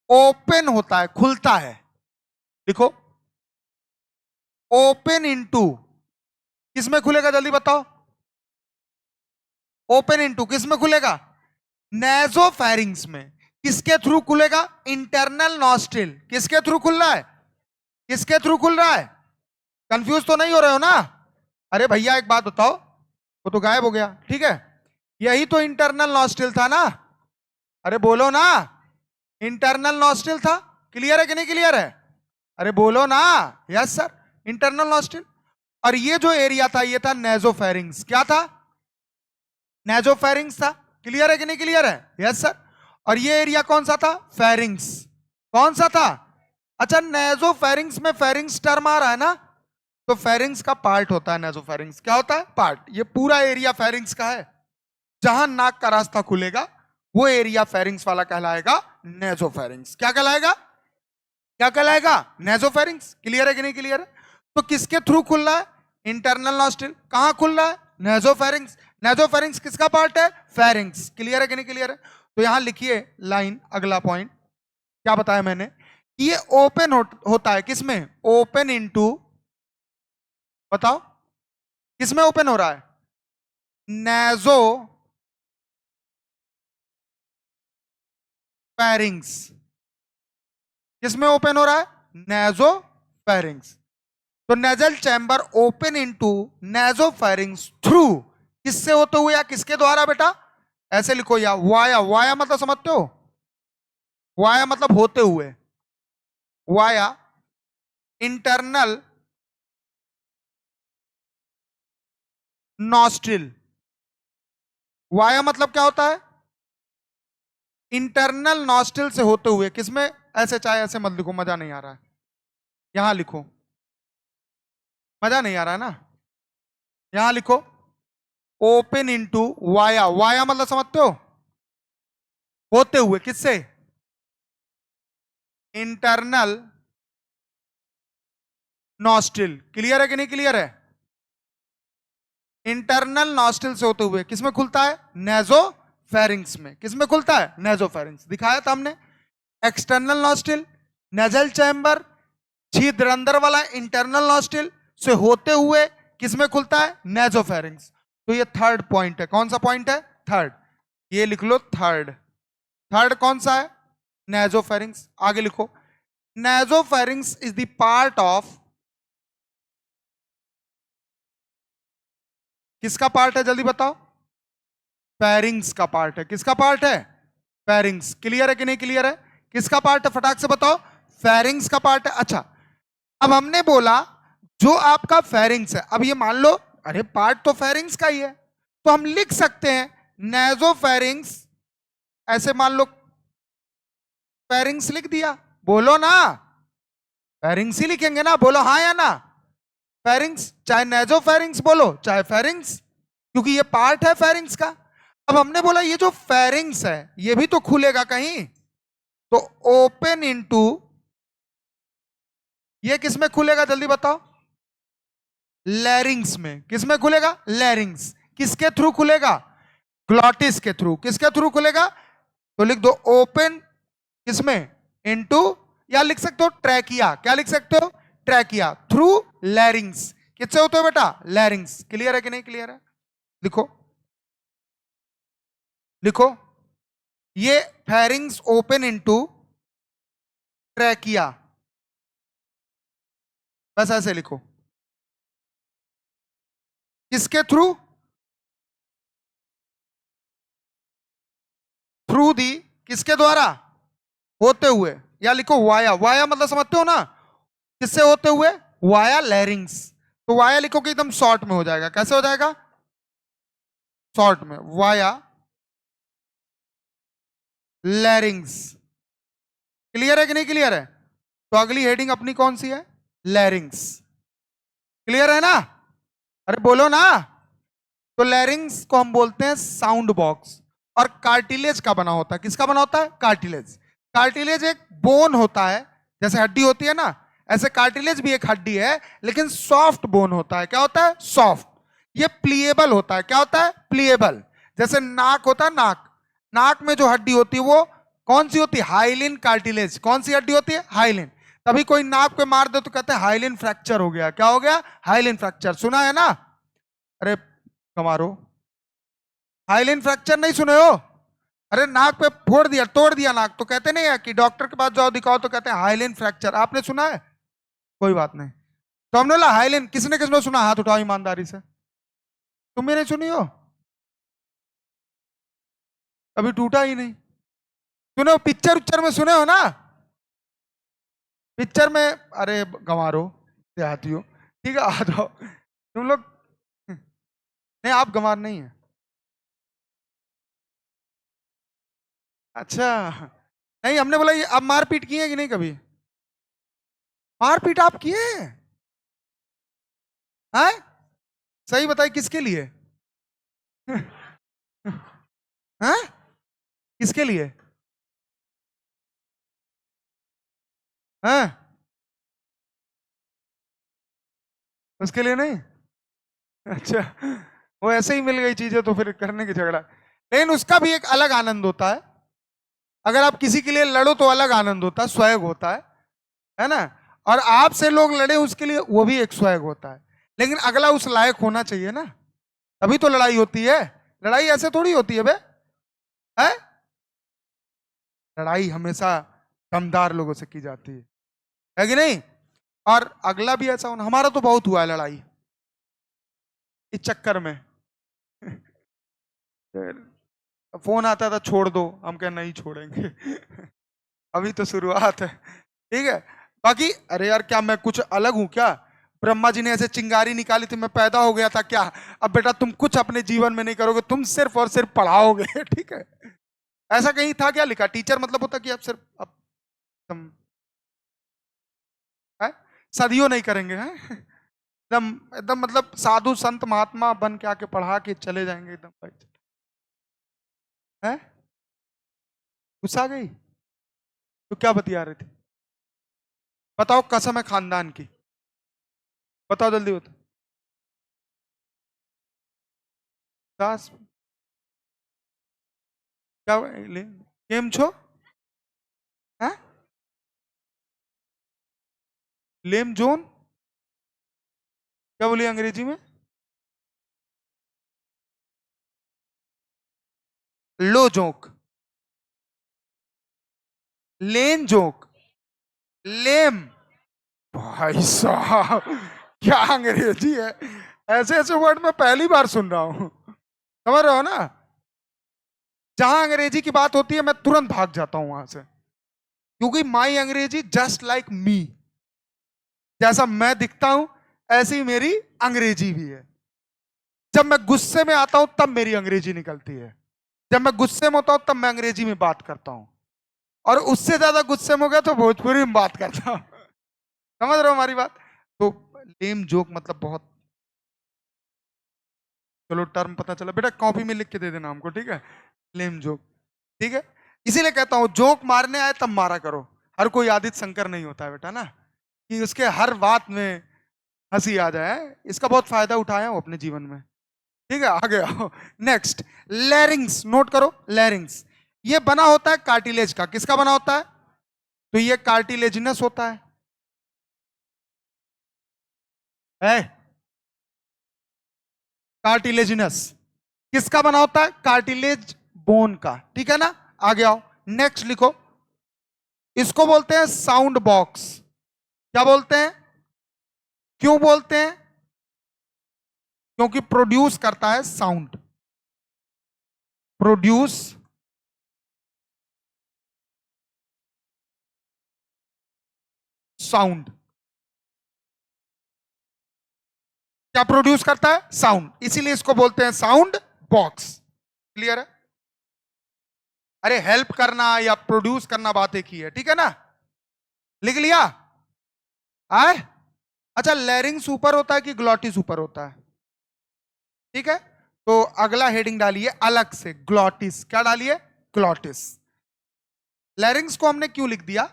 ओपन होता है, खुलता है, लिखो, ओपन इनटू, किसमें खुलेगा जल्दी बताओ, ओपन इनटू किसमें खुलेगा, नेजोफेरिंग्स में। किसके थ्रू खुलेगा, इंटरनल नॉस्ट्रिल। किसके थ्रू खुल रहा है, किसके थ्रू खुल रहा है, कंफ्यूज तो नहीं हो रहे हो ना। अरे भैया एक बात बताओ, वो तो गायब हो गया, ठीक है, यही तो इंटरनल नॉस्ट्रिल था ना, अरे बोलो ना, इंटरनल नॉस्ट्रिल था। क्लियर है कि नहीं क्लियर है, अरे बोलो ना, यस सर, इंटरनल नॉस्ट्रिल। और ये जो एरिया था ये था नेजोफेरिंग्स, क्या था, नेजोफेरिंग्स था। क्लियर है कि नहीं क्लियर है, यस सर। और ये एरिया कौन सा था, फेरिंग्स, कौन सा था, अच्छा नेजोफेरिंग्स में फेरिंग्स टर्म आ रहा है ना, तो फेरिंग्स का पार्ट होता है नेजोफेरिंग्स, क्या होता है, पार्ट। ये पूरा एरिया फेरिंग्स का है, जहां नाक का रास्ता खुलेगा वो एरिया फेरिंग्स वाला कहलाएगा नेजोफेरिंग्स। क्या कहलाएगा, क्या कहलाएगा, नेजोफेरिंग्स। क्लियर है कि नहीं क्लियर है। तो किसके थ्रू खुल रहा है, इंटरनल नॉस्ट्रिल। कहां खुल रहा है, नेजोफेरिंग्स। नेजोफेरिंग्स किसका पार्ट है, फेरिंग्स। क्लियर है कि नहीं क्लियर है। तो यहां लिखिए लाइन, अगला पॉइंट क्या बताया मैंने, कि ये ओपन होता है किसमें, ओपन इनटू, बताओ किसमें ओपन हो रहा है, नेजो फेरिंग्स। किसमें ओपन हो रहा है, नेजो फेरिंग्स। तो nasal chamber open into नेजो pharynx through, किससे होते हुए या किसके द्वारा बेटा, ऐसे लिखो, या वाया, वाया मतलब समझते हो, वाया मतलब होते हुए, वाया इंटरनल नॉस्ट्रिल। वाया मतलब क्या होता है? इंटरनल नॉस्ट्रिल से होते हुए। किसमें? ऐसे चाहे ऐसे मत लिखो, मजा नहीं आ रहा है। यहां लिखो, मजा नहीं आ रहा है ना। यहां लिखो ओपन इनटू वाया। वाया मतलब समझते हो? होते हुए। किससे? Internal nostril. क्लियर है कि नहीं क्लियर है? इंटरनल नॉस्ट्रिल से होते हुए किसमें खुलता है? नेजोफेरिंग्स में। किसमें खुलता है? नेजोफेरिंग्स। दिखाया था हमने। एक्सटर्नल नॉस्ट्रिल, नेजल चैम्बर, छिद्र अंदर वाला इंटरनल नॉस्ट्रिल से होते हुए किसमें खुलता है? नेजोफेरिंग्स। तो ये थर्ड पॉइंट है। कौन सा पॉइंट है? थर्ड। ये लिख लो थर्ड। थर्ड कौन सा है? नेजोफेरिंग्स। आगे लिखो nasopharynx is the part of. किसका पार्ट है जल्दी बताओ? फेरिंग्स का पार्ट है। किसका पार्ट है? फेरिंग्स। क्लियर है कि नहीं क्लियर है? किसका पार्ट है फटाक से बताओ? फेरिंग्स का पार्ट है। अच्छा, अब हमने बोला जो आपका फेरिंग्स है, अब ये मान लो अरे पार्ट तो फेरिंग्स का ही है, तो हम लिख सकते हैं नेजोफेरिंग्स। ऐसे मान लो फेरिंग्स लिख दिया। बोलो ना, फेरिंग्स ही लिखेंगे ना, बोलो हाँ या ना। फेरिंग्स, चाहे नेजोफेरिंग्स बोलो चाहे फेरिंग्स, क्योंकि ये पार्ट है फेरिंग्स का। अब हमने बोला ये जो फेरिंग्स है ये भी तो खुलेगा कहीं, तो ओपन इनटू, ये किसमें खुलेगा जल्दी बताओ? लैरिंग्स में। किसमें खुलेगा? लैरिंग्स। किसके थ्रू खुलेगा? ग्लॉटिस के थ्रू। किसके थ्रू खुलेगा? तो लिख दो ओपन, किसमें? इनटू, या लिख सकते हो ट्रैकिया। क्या लिख सकते हो? Trachea through लैरिंग्स। किससे होते हो बेटा? लैरिंग्स। क्लियर है कि नहीं क्लियर है? लिखो, लिखो ये फेरिंग्स ओपन इनटू ट्रैकिया। बस ऐसे लिखो। किसके थ्रू? थ्रू दी, किसके द्वारा? होते हुए। या लिखो वाया। वाया मतलब समझते हो ना? किससे होते हुए? वाया लैरिंग्स। तो वाया लिखो कि एकदम शॉर्ट में हो जाएगा। कैसे हो जाएगा? शॉर्ट में, वाया लैरिंग्स। क्लियर है कि नहीं क्लियर है? तो अगली हेडिंग अपनी कौन सी है? लैरिंग्स। क्लियर है ना? अरे बोलो ना। तो लैरिंग्स को हम बोलते हैं साउंड बॉक्स, और कार्टिलेज का बना होता है। किसका बना होता है? कार्टिलेज। कार्टिलेज एक बोन होता है, जैसे हड्डी होती है ना, ऐसे कार्टिलेज भी एक हड्डी है, लेकिन सॉफ्ट बोन होता है। क्या होता है? सॉफ्ट। ये प्लीएबल होता है। क्या होता है? प्लीएबल। जैसे नाक होता है, नाक, नाक में जो हड्डी होती है वो कौन सी होती है? Hyaline cartilage. कौन सी हड्डी होती है? हाइलिन। तभी कोई नाक पे मार दे तो कहते हैं हाइलिन फ्रैक्चर हो गया। क्या हो गया? Hyaline fracture. सुना है ना? अरे कमारो, हाइलिन फ्रैक्चर नहीं सुने हो? अरे नाक पे फोड़ दिया, तोड़ दिया नाक, तो कहते नहीं है कि डॉक्टर के पास जाओ दिखाओ, तो कहते हैं हाइलिन फ्रैक्चर। आपने सुना है? कोई बात नहीं। तो हमने बोला हाइलिन, किसने किसने सुना? हाथ उठाओ ईमानदारी से। तुम भी नहीं सुनी हो? अभी टूटा ही नहीं। सुने हो? पिक्चर उच्चर में सुने हो ना? पिक्चर में। अरे गंवारो, देहाती हो। ठीक है आ जाओ तुम लोग। नहीं आप गंवार नहीं है। अच्छा, नहीं हमने बोला ये आप मारपीट किए कि नहीं कभी? मारपीट आप किए हैं? सही बताइए किसके लिए? हैं? किसके लिए? हैं? उसके लिए नहीं? अच्छा, वो ऐसे ही मिल गई चीजें तो फिर करने की झगड़ा। लेकिन उसका भी एक अलग आनंद होता है। अगर आप किसी के लिए लड़ो तो अलग आनंद होता है, स्वैग होता है ना? और आपसे लोग लड़े उसके लिए, वो भी एक स्वैग होता है। लेकिन अगला उस लायक होना चाहिए ना, तभी तो लड़ाई होती है। लड़ाई ऐसे थोड़ी होती है बे। है? लड़ाई हमेशा दमदार लोगों से की जाती है कि नहीं? और अगला भी ऐसा होना, हमारा तो बहुत हुआ है लड़ाई इस चक्कर में। फोन आता था छोड़ दो, हम क्या नहीं छोड़ेंगे। अभी तो शुरुआत है, ठीक है। बाकी अरे यार, क्या मैं कुछ अलग हूं क्या? ब्रह्मा जी ने ऐसे चिंगारी निकाली थी, मैं पैदा हो गया था क्या? अब बेटा तुम कुछ अपने जीवन में नहीं करोगे, तुम सिर्फ और सिर्फ पढ़ाओगे ठीक है। ऐसा कहीं था क्या लिखा? टीचर मतलब होता कि आप सिर्फ अब तुम है? सदियों नहीं करेंगे हैं एकदम एकदम मतलब साधु संत महात्मा बन के आके पढ़ा के चले जाएंगे एकदम भाई। है? गुस्सा आ गई? तो क्या बतिया रहे थे? बताओ, कसम है खानदान की, बताओ जल्दी बताओ। सास? क्या? केम छो? है? लेम जोन? क्या बोली अंग्रेजी में? लो जोक? लेन जोक? लेम? भाई साहब, क्या अंग्रेजी है! ऐसे ऐसे वर्ड मैं पहली बार सुन रहा हूं, समझ रहे हो ना? जहां अंग्रेजी की बात होती है मैं तुरंत भाग जाता हूं वहां से, क्योंकि माई अंग्रेजी जस्ट लाइक मी। जैसा मैं दिखता हूं ऐसी मेरी अंग्रेजी भी है। जब मैं गुस्से में आता हूं तब मेरी अंग्रेजी निकलती है। जब मैं गुस्से में होता हूं तब मैं अंग्रेजी में बात करता हूं, और उससे ज्यादा गुस्से में हो गया तो भोजपुरी में बात करता हूं। समझ रहे हो हमारी बात? तो लेम जोक मतलब बहुत, चलो टर्म पता चला बेटा, कॉपी में लिख के दे देना हमको, ठीक है? लेम जोक, ठीक है। इसीलिए कहता हूं जोक मारने आए तब मारा करो। हर कोई आदित्य शंकर नहीं होता है बेटा ना, कि उसके हर बात में हंसी आ जाए। इसका बहुत फायदा उठाया हूं अपने जीवन में, ठीक है। आगे आओ। नेक्स्ट, लैरिंग्स नोट करो। लैरिंग्स ये बना होता है कार्टिलेज का। किसका बना होता है? तो ये कार्टिलेजिनस होता है कार्टिलेजिनस। किसका बना होता है? कार्टिलेज बोन का, ठीक है ना। आगे आओ, नेक्स्ट लिखो। इसको बोलते हैं साउंड बॉक्स। क्या बोलते हैं? क्यों बोलते हैं? क्योंकि प्रोड्यूस करता है साउंड। Produce sound. क्या प्रोड्यूस करता है? साउंड, इसीलिए इसको बोलते हैं साउंड बॉक्स। क्लियर है? अरे हेल्प करना या प्रोड्यूस करना बात एक ही है, ठीक है ना। लिख लिया? आए? अच्छा, लैरिंग्स ऊपर होता है कि ग्लॉटिस ऊपर होता है? ठीक है, तो अगला हेडिंग डालिए अलग से, ग्लॉटिस। क्या डालिए? ग्लॉटिस। लैरिंग्स को हमने क्यों लिख दिया?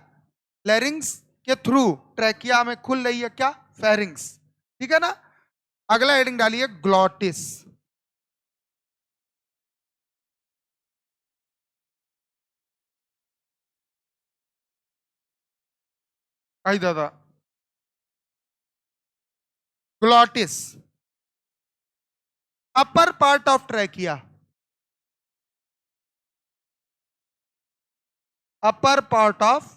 लैरिंग्स के थ्रू ट्रैकिया में खुल रही है क्या? फेरिंग्स, ठीक है ना। अगला हेडिंग डालिए ग्लॉटिस। आई दादा, glottis, upper part of trachea. Upper part of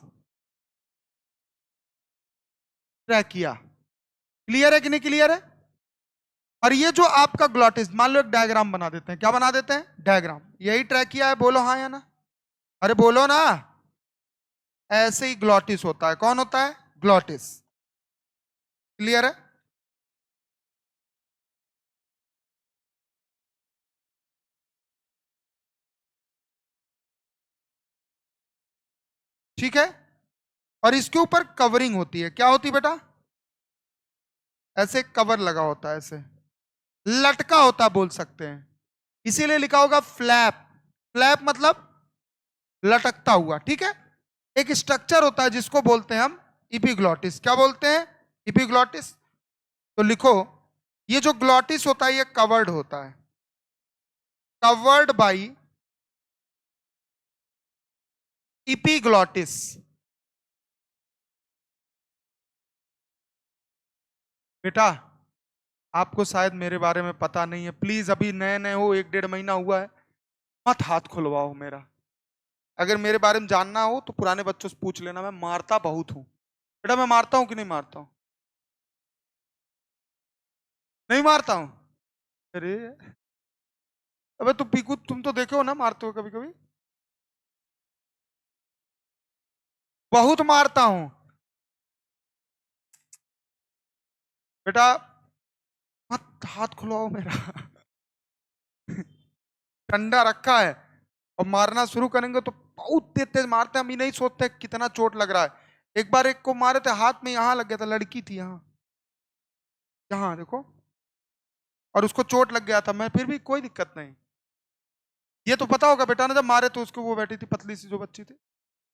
trachea. Clear है कि नहीं क्लियर है? और ये जो आपका ग्लॉटिस, मान लो एक डायग्राम बना देते हैं। क्या बना देते हैं? डायग्राम। यही ट्रैकिया है, बोलो हाँ या ना। अरे बोलो ना। ऐसे ही ग्लॉटिस होता है। कौन होता है? ग्लॉटिस। क्लियर है? ठीक है। और इसके ऊपर कवरिंग होती है। क्या होती है बेटा? ऐसे कवर लगा होता है, ऐसे लटका होता बोल सकते हैं। इसीलिए लिखा होगा फ्लैप। फ्लैप मतलब लटकता हुआ, ठीक है। एक स्ट्रक्चर होता है जिसको बोलते हैं हम इपिग्लॉटिस। क्या बोलते हैं? इपिग्लॉटिस। तो लिखो, ये जो ग्लॉटिस होता है ये कवर्ड होता है, कवर्ड बाई इपिग्लॉटिस। बेटा आपको शायद मेरे बारे में पता नहीं है, प्लीज अभी नए नए हो, 1 डेढ़ महीना हुआ है, मत हाथ खुलवाओ मेरा। अगर मेरे बारे में जानना हो तो पुराने बच्चों से पूछ लेना, मैं मारता बहुत हूं बेटा। मैं मारता हूं कि नहीं मारता हूं? नहीं मारता हूं? अरे अबे तू पीकू, तुम तो देखे हो ना मारते हो कभी कभी। बहुत मारता हूं बेटा, मत हाथ खुलवाओ मेरा। ठंडा रखा है और मारना शुरू करेंगे तो बहुत तेज तेज मारते हैं, हम ये नहीं सोचते कितना चोट लग रहा है। एक बार एक को मारे थे, हाथ में यहां लग गया था, लड़की थी यहाँ, यहाँ देखो, और उसको चोट लग गया था, मैं फिर भी कोई दिक्कत नहीं। ये तो पता होगा बेटा ना, जब मारे तो उसको, वो बैठी थी पतली सी जो बच्ची थी,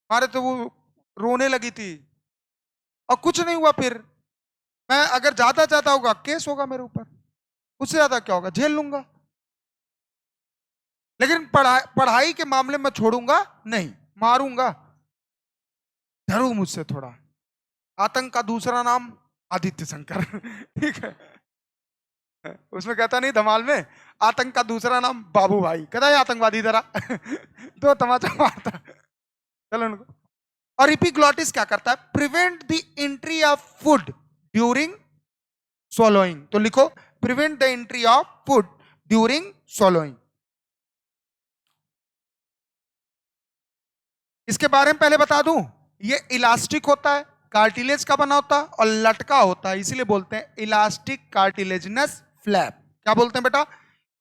मारे तो वो रोने लगी थी और कुछ नहीं हुआ। फिर मैं अगर ज्यादा ज्यादा होगा केस होगा मेरे ऊपर, उससे ज्यादा क्या होगा, झेल लूंगा। लेकिन पढ़ाई के मामले में छोड़ूंगा नहीं, मारूंगा। डरो मुझसे थोड़ा। आतंक का दूसरा नाम आदित्य शंकर। ठीक है, उसमें कहता नहीं धमाल में, आतंक का दूसरा नाम बाबू भाई, कहता है आतंकवादी जरा। तो तमाचा मारता। चलो उनको। और इपिग्लॉटिस क्या करता है, prevent the entry of food during swallowing। तो लिखो, prevent the entry of food during swallowing। इसके बारे में पहले बता दूं, ये इलास्टिक होता है, कार्टिलेज का बना होता है और लटका होता है, इसीलिए बोलते हैं इलास्टिक कार्टिलेजिनस फ्लैप। क्या बोलते हैं बेटा,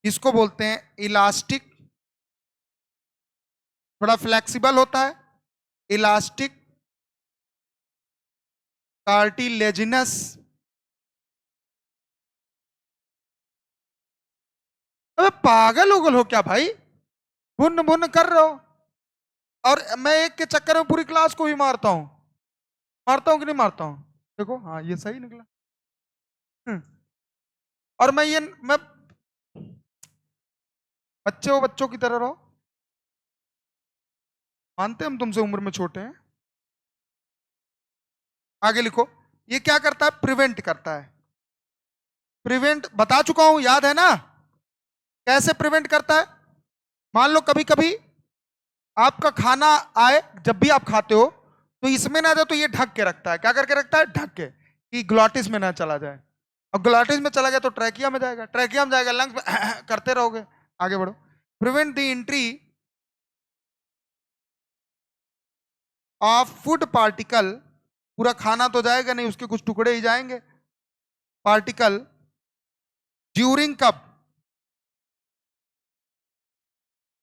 इसको बोलते हैं इलास्टिक, थोड़ा फ्लेक्सिबल होता है, इलास्टिक कार्टिलेजिनस। अबे पागल उगल हो क्या भाई, बुन बुन कर रहे हो। और मैं एक के चक्कर में पूरी क्लास को भी मारता हूं, मारता हूं कि नहीं मारता हूं। देखो हाँ, ये सही निकला। हम्म। और मैं बच्चे हो, बच्चों की तरह रहो, मानते हम तुमसे उम्र में छोटे हैं। आगे लिखो, ये क्या करता है, प्रिवेंट करता है। प्रिवेंट बता चुका हूं, याद है ना, कैसे प्रिवेंट करता है। मान लो कभी कभी आपका खाना आए, जब भी आप खाते हो तो इसमें ना जाए, तो ये ढक के रखता है, क्या करके रखता है, ढक के, कि ग्लॉटिस में ना चला जाए। और ग्लॉटिस में चला गया तो ट्रैकिया में जाएगा, ट्रैकिया में जाएगा लंग्स में, करते रहोगे। आगे बढ़ो। Prevent the entry of food particle, पूरा खाना तो जाएगा नहीं, उसके कुछ टुकड़े ही जाएंगे, पार्टिकल ड्यूरिंग कब,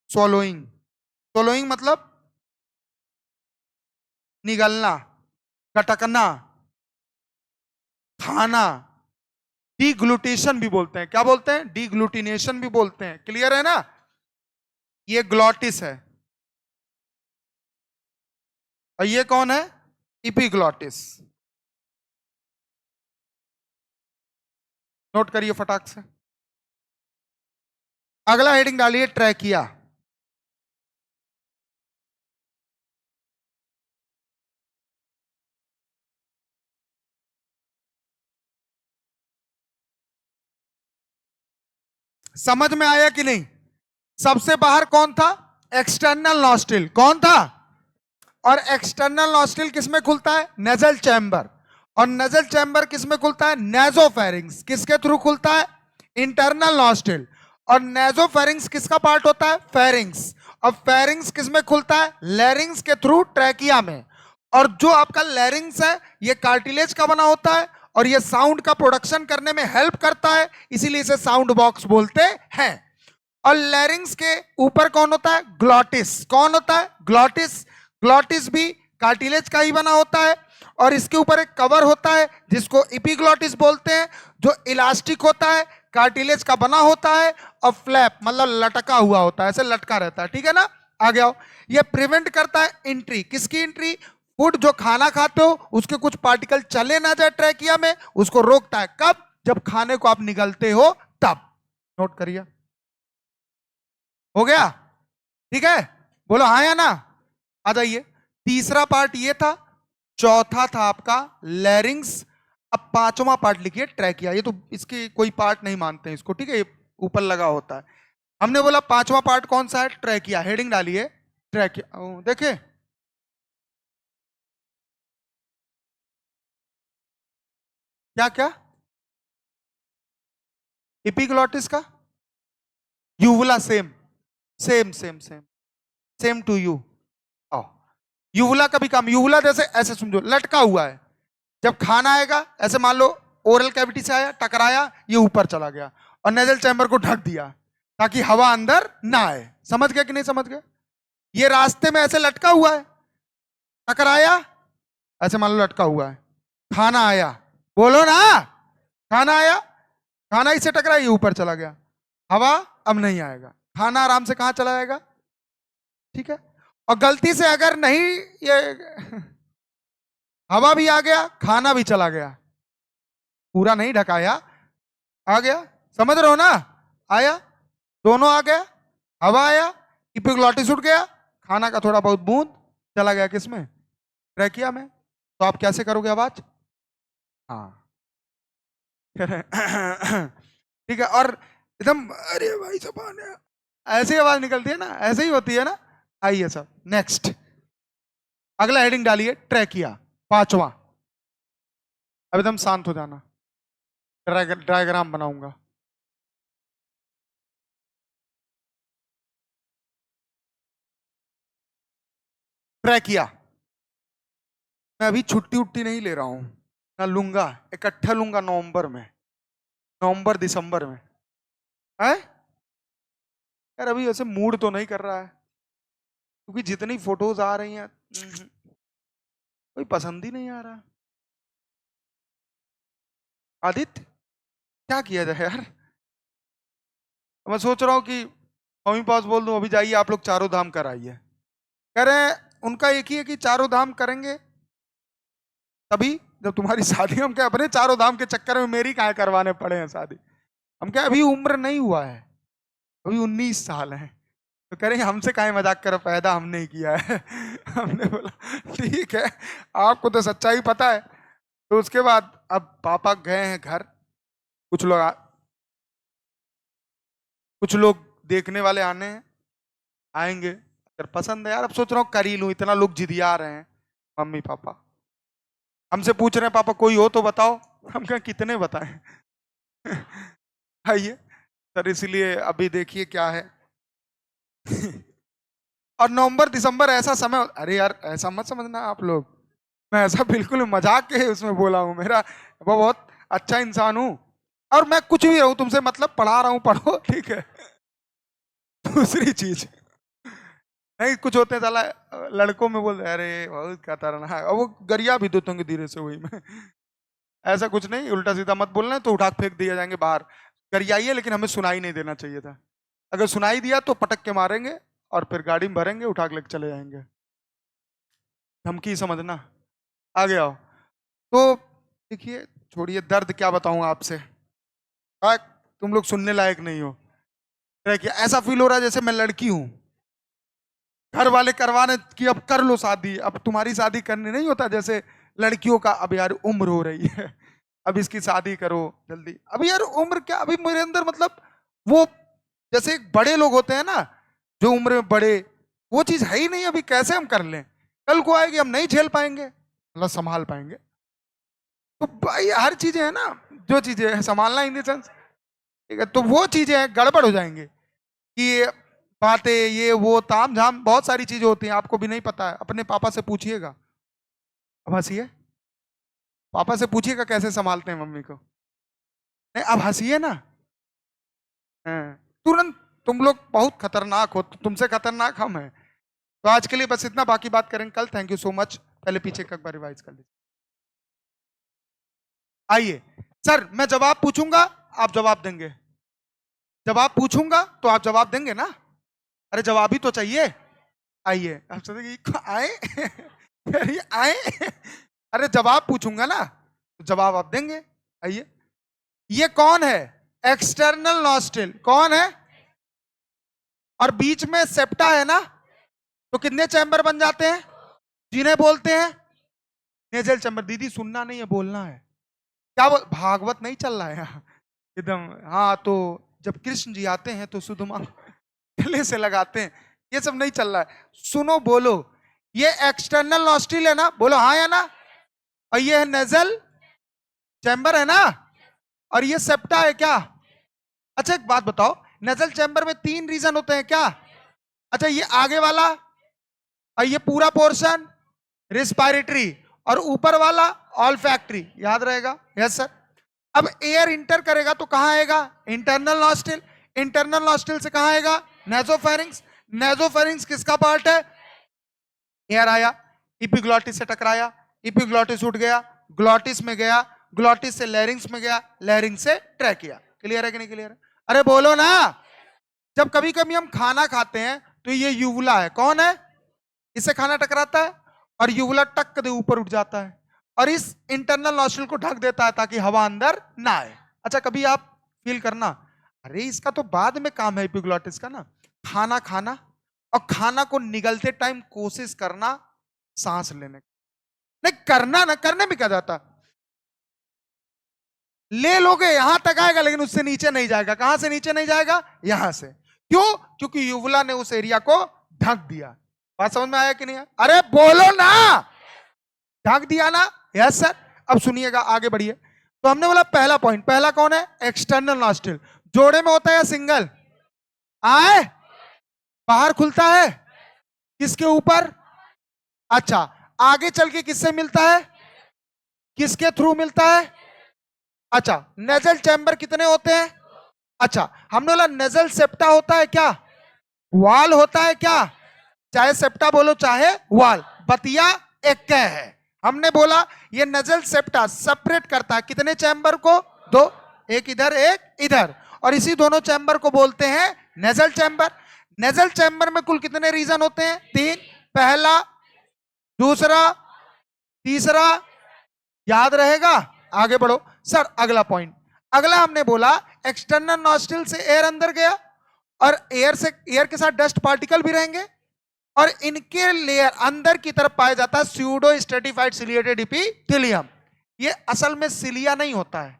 swallowing। swallowing मतलब निगलना, कटकना, खाना। डीग्लूटेशन भी बोलते हैं, क्या बोलते हैं, डीग्लूटिनेशन भी बोलते हैं। क्लियर है ना, ये ग्लॉटिस है और ये कौन है, इपिग्लॉटिस। नोट करिए फटाक से। अगला हेडिंग डालिए, ट्रैकिया। समझ में आया कि नहीं, सबसे बाहर कौन था, एक्सटर्नल नॉस्ट्रिल, कौन था, और एक्सटर्नल नॉस्ट्रिल किसमें खुलता है, नेजल चैम्बर। और नेजल चैम्बर किसमें खुलता है, नेजोफेरिंग्स, किसके थ्रू खुलता है, इंटरनल नॉस्ट्रिल। और नेजोफेरिंग्स किसका पार्ट होता है, फेरिंग्स। और फेरिंग्स किसमें खुलता है, लैरिंग्स के थ्रू, ट्रैकिया में। और जो आपका लैरिंग्स है ये कार्टिलेज का बना होता है और ये साउंड का प्रोडक्शन करने में हेल्प करता है, इसीलिए इसे साउंड बॉक्स बोलते हैं। और लैरिंग्स के ऊपर कौन होता है, ग्लॉटिस, कौन होता है, ग्लॉटिस। ग्लॉटिस भी कार्टिलेज का ही बना होता है और इसके ऊपर एक कवर होता है जिसको इपिग्लॉटिस बोलते हैं, जो इलास्टिक होता है, कार्टिलेज का बना होता है और फ्लैप मतलब लटका हुआ होता है, ऐसे लटका रहता है। ठीक है ना, आ गया। ये प्रिवेंट करता है एंट्री, किसकी एंट्री, फूड, जो खाना खाते हो उसके कुछ पार्टिकल चले ना जाए ट्रैकिया में, उसको रोकता है। कब, जब खाने को आप निगलते हो तब। नोट करिए, हो गया, ठीक है, बोलो हाँ या ना। आ जाइए, तीसरा पार्ट ये था, चौथा था आपका लैरिंग्स। अब पांचवा पार्ट लिखिए, ट्रैकिया। ये तो इसके कोई पार्ट नहीं मानते हैं इसको, ठीक है, ये ऊपर लगा होता है। हमने बोला पांचवा पार्ट कौन सा है, ट्रैकिया। हेडिंग डालिए, ट्रैकिया। देखे, क्या क्या, इपिग्लॉटिस का, uvula, same same same same, same to you. आओ, युवला का भी काम, युवला जैसे ऐसे समझो लटका हुआ है, जब खाना आएगा ऐसे मान लो ओरल कैविटी से आया, टकराया, ये ऊपर चला गया और नेजल चैम्बर को ढक दिया ताकि हवा अंदर ना आए। समझ गए कि नहीं समझ गए? ये रास्ते में ऐसे लटका हुआ है, टकराया, ऐसे मान लो लटका हुआ है, खाना आया, बोलो ना, खाना आया, खाना इससे टकराया, ये ऊपर चला गया, हवा अब नहीं आएगा, खाना आराम से कहां चला जाएगा? ठीक है। और गलती से अगर नहीं ये हवा भी आ गया, खाना भी चला गया, पूरा नहीं ढकाया, आ गया, समझ रहे हो ना? आया, दोनों आ गया, हवा आया, इपिग्लॉटिस उठ गया, खाना का थोड़ा बहुत बूंद चला गया किसमें? ट्रैकिया में। तो आप कैसे करोगे आवाज? हाँ ठीक है। और एकदम अरे भाई जबान है, ऐसी आवाज निकलती है ना, ऐसे ही होती है ना। आइए सब नेक्स्ट, अगला हेडिंग डालिए, ट्रैकिया, पांचवा। अब एकदम शांत हो जाना, डायग्राम बनाऊंगा। ट्रैकिया, मैं अभी छुट्टी उट्टी नहीं ले रहा हूं ना, लूंगा, इकट्ठा लूंगा नवंबर में, नवंबर दिसंबर में है यार। अभी ऐसे मूड तो नहीं कर रहा है, क्योंकि जितनी फोटोज आ रही हैं कोई पसंद ही नहीं आ रहा। आदित्य क्या किया जाए यार? मैं सोच रहा हूँ कि मम्मी पास बोल दूं अभी जाइए आप लोग चारों धाम कर आइए। कह रहे हैं उनका एक ही है कि चारों धाम करेंगे तभी जब तुम्हारी शादी। हम क्या अपने चारों धाम के चक्कर में मेरी काहे करवाने पड़े हैं शादी? हम क्या अभी उम्र नहीं हुआ है, अभी 19 साल है। तो कह रहे हैं हमसे काहे मजाक करो, पैदा हमने ही किया है हमने बोला ठीक है, आपको तो सच्चाई पता है। तो उसके बाद अब पापा गए हैं घर, कुछ लोग देखने वाले आने हैं, आएंगे, अगर पसंद है यार। अब सोच रहा हूँ कर ही लूं, इतना लोग जिदिया रहे हैं, मम्मी पापा हमसे पूछ रहे हैं पापा कोई हो तो बताओ। हम कहा कितने बताएं आइए सर, इसलिए अभी देखिए क्या है और नवंबर दिसंबर ऐसा समय, अरे यार ऐसा मत समझना आप लोग, मैं ऐसा बिल्कुल मजाक के उसमें बोला हूं, मेरा वो बहुत अच्छा इंसान हूं और मैं कुछ भी रहूं तुमसे मतलब पढ़ा रहा हूं, पढ़ो ठीक है दूसरी चीज नहीं, कुछ होते साला लड़कों में बोल अरे बहुत खतरनाक, और वो गरिया भी देते होंगे धीरे से वही में ऐसा कुछ नहीं, उल्टा सीधा मत बोलना है तो उठा के फेंक दिया जाएंगे बाहर। गरियाइए लेकिन हमें सुनाई नहीं देना चाहिए था, अगर सुनाई दिया तो पटक के मारेंगे और फिर गाड़ी में भरेंगे, उठा के लेके चले जाएंगे। धमकी समझना, आगे आओ। तो देखिए छोड़िए दर्द, क्या बताऊं आपसे, तुम लोग सुनने लायक नहीं हो। ऐसा फील हो रहा है जैसे मैं लड़की हूं, घर वाले करवाने कि अब कर लो शादी, अब तुम्हारी शादी करनी नहीं होता जैसे लड़कियों का, अब यार उम्र हो रही है अब इसकी शादी करो जल्दी। अभी यार उम्र क्या, अभी मेरे अंदर मतलब वो जैसे बड़े लोग होते हैं ना, जो उम्र में बड़े, वो चीज है ही नहीं अभी, कैसे हम कर लें? कल को आएगी हम नहीं झेल पाएंगे, मतलब संभाल पाएंगे। तो भाई हर चीजें है ना, जो चीजें संभालना इन द सेंस, ठीक है, तो वो चीजें गड़बड़ हो जाएंगे कि बातें ये वो ताम झाम, बहुत सारी चीजें होती हैं, आपको भी नहीं पता है, अपने पापा से पूछिएगा। अब हंसिए, पापा से पूछिएगा कैसे संभालते हैं मम्मी को। नहीं अब हंसिए ना, हाँ, तुरंत। तुम लोग बहुत खतरनाक हो, तुमसे खतरनाक हम हैं। तो आज के लिए बस इतना, बाकी बात करेंगे कल। Thank you so much. पहले पीछे का एक बार रिवाइज कर लीजिए। आइए सर, मैं जवाब पूछूंगा आप जवाब देंगे, जवाब पूछूंगा तो आप जवाब देंगे ना, अरे जवाब ही तो चाहिए। आइए आप सोचेंगे आए अरे आए अरे जवाब पूछूंगा ना तो जवाब आप देंगे। आइए, ये कौन है? एक्सटर्नल नॉस्ट्रिल, कौन है? और बीच में सेप्टा है ना, तो कितने चैम्बर बन जाते हैं जिन्हें बोलते हैं नेजल चैम्बर? दीदी सुनना नहीं है, बोलना है। क्या बोल, भागवत नहीं चल रहा है यहाँ एकदम। हाँ, तो जब कृष्ण जी आते हैं तो सुदामा गले से लगाते हैं, ये सब नहीं चल रहा है। सुनो बोलो, ये एक्सटर्नल नॉस्ट्रिल है ना, बोलो हाँ या ना, और ये है नेजल चैम्बर है ना, और ये सेप्टा है क्या? अच्छा एक बात बताओ, नेजल चैम्बर में 3 रीजन होते हैं क्या? अच्छा ये आगे वाला और ये पूरा पोर्शन रिस्पायरेटरी, और ऊपर वाला ऑल फैक्ट्री, याद रहेगा? Yes sir. अब एयर इंटर करेगा तो कहां आएगा? Internal nostril. इंटरनल नॉस्ट्रिल से कहां आएगा? नेजोफेरिंक्स। नेजोफेरिंक्स किसका पार्ट है? एयर आया, इपिग्लॉटिस से टकराया, इपिग्लॉटिस उठ गया, ग्लॉटिस में गया, ग्लॉटिस से लैरिंग्स में गया, लैरिंग्स से ट्रैकिया। क्लियर है कि नहीं क्लियर है? अरे बोलो ना। जब कभी कभी हम खाना खाते हैं तो ये यूवुला है, कौन है? इससे खाना टकराता है और यूवुला टक दे ऊपर उठ जाता है और इस इंटरनल नॉस्ट्रिल को ढक देता है ताकि हवा अंदर ना आए। अच्छा, कभी आप फील करना, अरे इसका तो बाद में काम है एपिग्लॉटिस का ना, खाना खाना और खाना को निगलते टाइम कोशिश करना सांस लेने का। नहीं करना ना, करने में क्या जाता, ले लोगे यहां तक आएगा लेकिन उससे नीचे नहीं जाएगा। कहां से नीचे नहीं जाएगा? यहां से। क्यों? क्योंकि यूवुला ने उस एरिया को ढक दिया। बात समझ में आया कि नहीं? अरे बोलो ना, ढक दिया ना। Yes sir. अब सुनिएगा, आगे बढ़िए। तो हमने बोला पहला पॉइंट, पहला कौन है? External nostril. जोड़े में होता है या सिंगल? आए, बाहर खुलता है, किसके ऊपर? अच्छा, आगे चल के किससे मिलता है? किसके थ्रू मिलता है? अच्छा, नेजल चैम्बर कितने होते हैं? अच्छा, हमने बोला नेजल सेप्टा होता है क्या? वाल होता है क्या? चाहे सेप्टा बोलो चाहे वाल, बतिया एक है। हमने बोला ये नेजल सेप्टा सेपरेट करता है कितने चैम्बर को? दो, एक इधर एक इधर, और इसी दोनों चैम्बर को बोलते हैं नेजल चैम्बर। नेजल चैम्बर में कुल कितने रीजन होते हैं? 3। पहला, दूसरा, तीसरा, याद रहेगा? आगे बढ़ो सर। अगला पॉइंट, अगला हमने बोला एक्सटर्नल नॉस्ट्रिल से एयर अंदर गया और एयर के साथ डस्ट पार्टिकल भी रहेंगे और इनके लेयर अंदर की तरफ पाया जाता है स्यूडो स्ट्रेटिफाइड सिलिएटेड एपिथेलियम। ये असल में सिलिया नहीं होता है,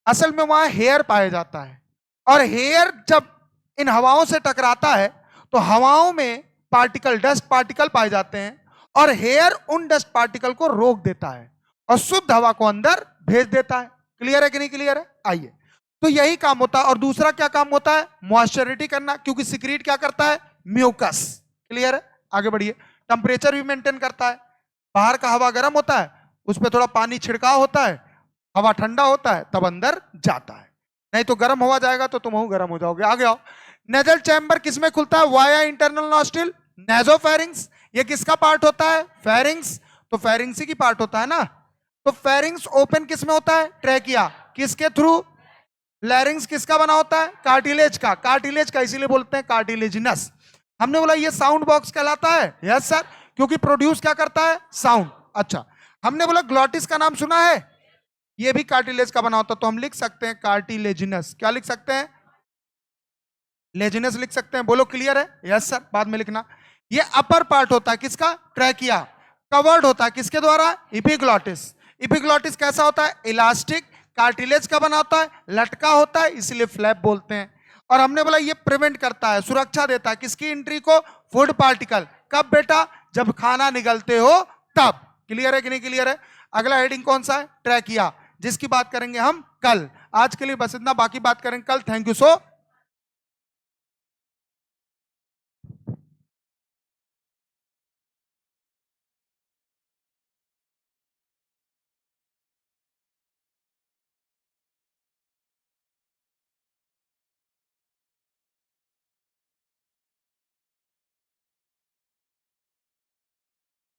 असल में वहां हेयर पाया जाता है। और हेयर जब इन हवाओं से टकराता है तो हवाओं में पार्टिकल, डस्ट पार्टिकल पाए जाते हैं और हेयर उन डस्ट पार्टिकल को रोक देता है और शुद्ध हवा को अंदर भेज देता है। क्लियर है कि नहीं क्लियर है? आइए, तो यही काम होता है। और दूसरा क्या काम होता है? मॉइस्चरिटी करना, क्योंकि सिक्रीट क्या करता है? म्यूकस। क्लियर है? आगे बढ़िए। टेम्परेचर भी मेंटेन करता है। बाहर का हवा गर्म होता है, उस पर थोड़ा पानी छिड़काव होता है, हवा ठंडा होता है तब अंदर जाता है, नहीं तो गर्म हवा जाएगा तो तुम गर्म हो जाओगे। आगे आओ। नेजल चैम्बर किसमें खुलता है? Via internal nostril, nasopharynx. ये किसका पार्ट होता है? फेरिंग्स। तो फेरिंग्स की पार्ट होता है ना। तो फेरिंग्स ओपन किसमें होता है? ट्रैकिया। किसके थ्रू? लैरिंग्स किसका बना होता है? कार्टिलेज का। कार्टिलेज का इसीलिए बोलते हैं कार्टिलेजिनस। हमने बोला ये साउंड बॉक्स कहलाता है। यस सर, क्योंकि प्रोड्यूस क्या करता है? साउंड। अच्छा, हमने बोला ग्लॉटिस का नाम सुना है? ये भी कार्टिलेज का बना होता है, तो हम लिख सकते हैं कार्टिलेजिनस। क्या लिख सकते हैं? लेजिनस लिख सकते हैं। बोलो क्लियर है? यस सर, बाद में लिखना। ये अपर पार्ट होता है किसका? ट्रैकिया। कवर्ड होता है किसके द्वारा? इपिग्लॉटिस। इपिग्लॉटिस कैसा होता है? इलास्टिक, कार्टिलेज का बना होता है, लटका होता है, इसलिए फ्लैप बोलते हैं। और हमने बोला ये प्रिवेंट करता है, सुरक्षा देता है किसकी एंट्री को? Food particle. कब बेटा? जब खाना निगलते हो तब। क्लियर है कि नहीं क्लियर है? अगला हेडिंग कौन सा है? ट्रैकिया, जिसकी बात करेंगे हम कल। आज के लिए बस इतना, बाकी बात करेंगे कल। Thank you so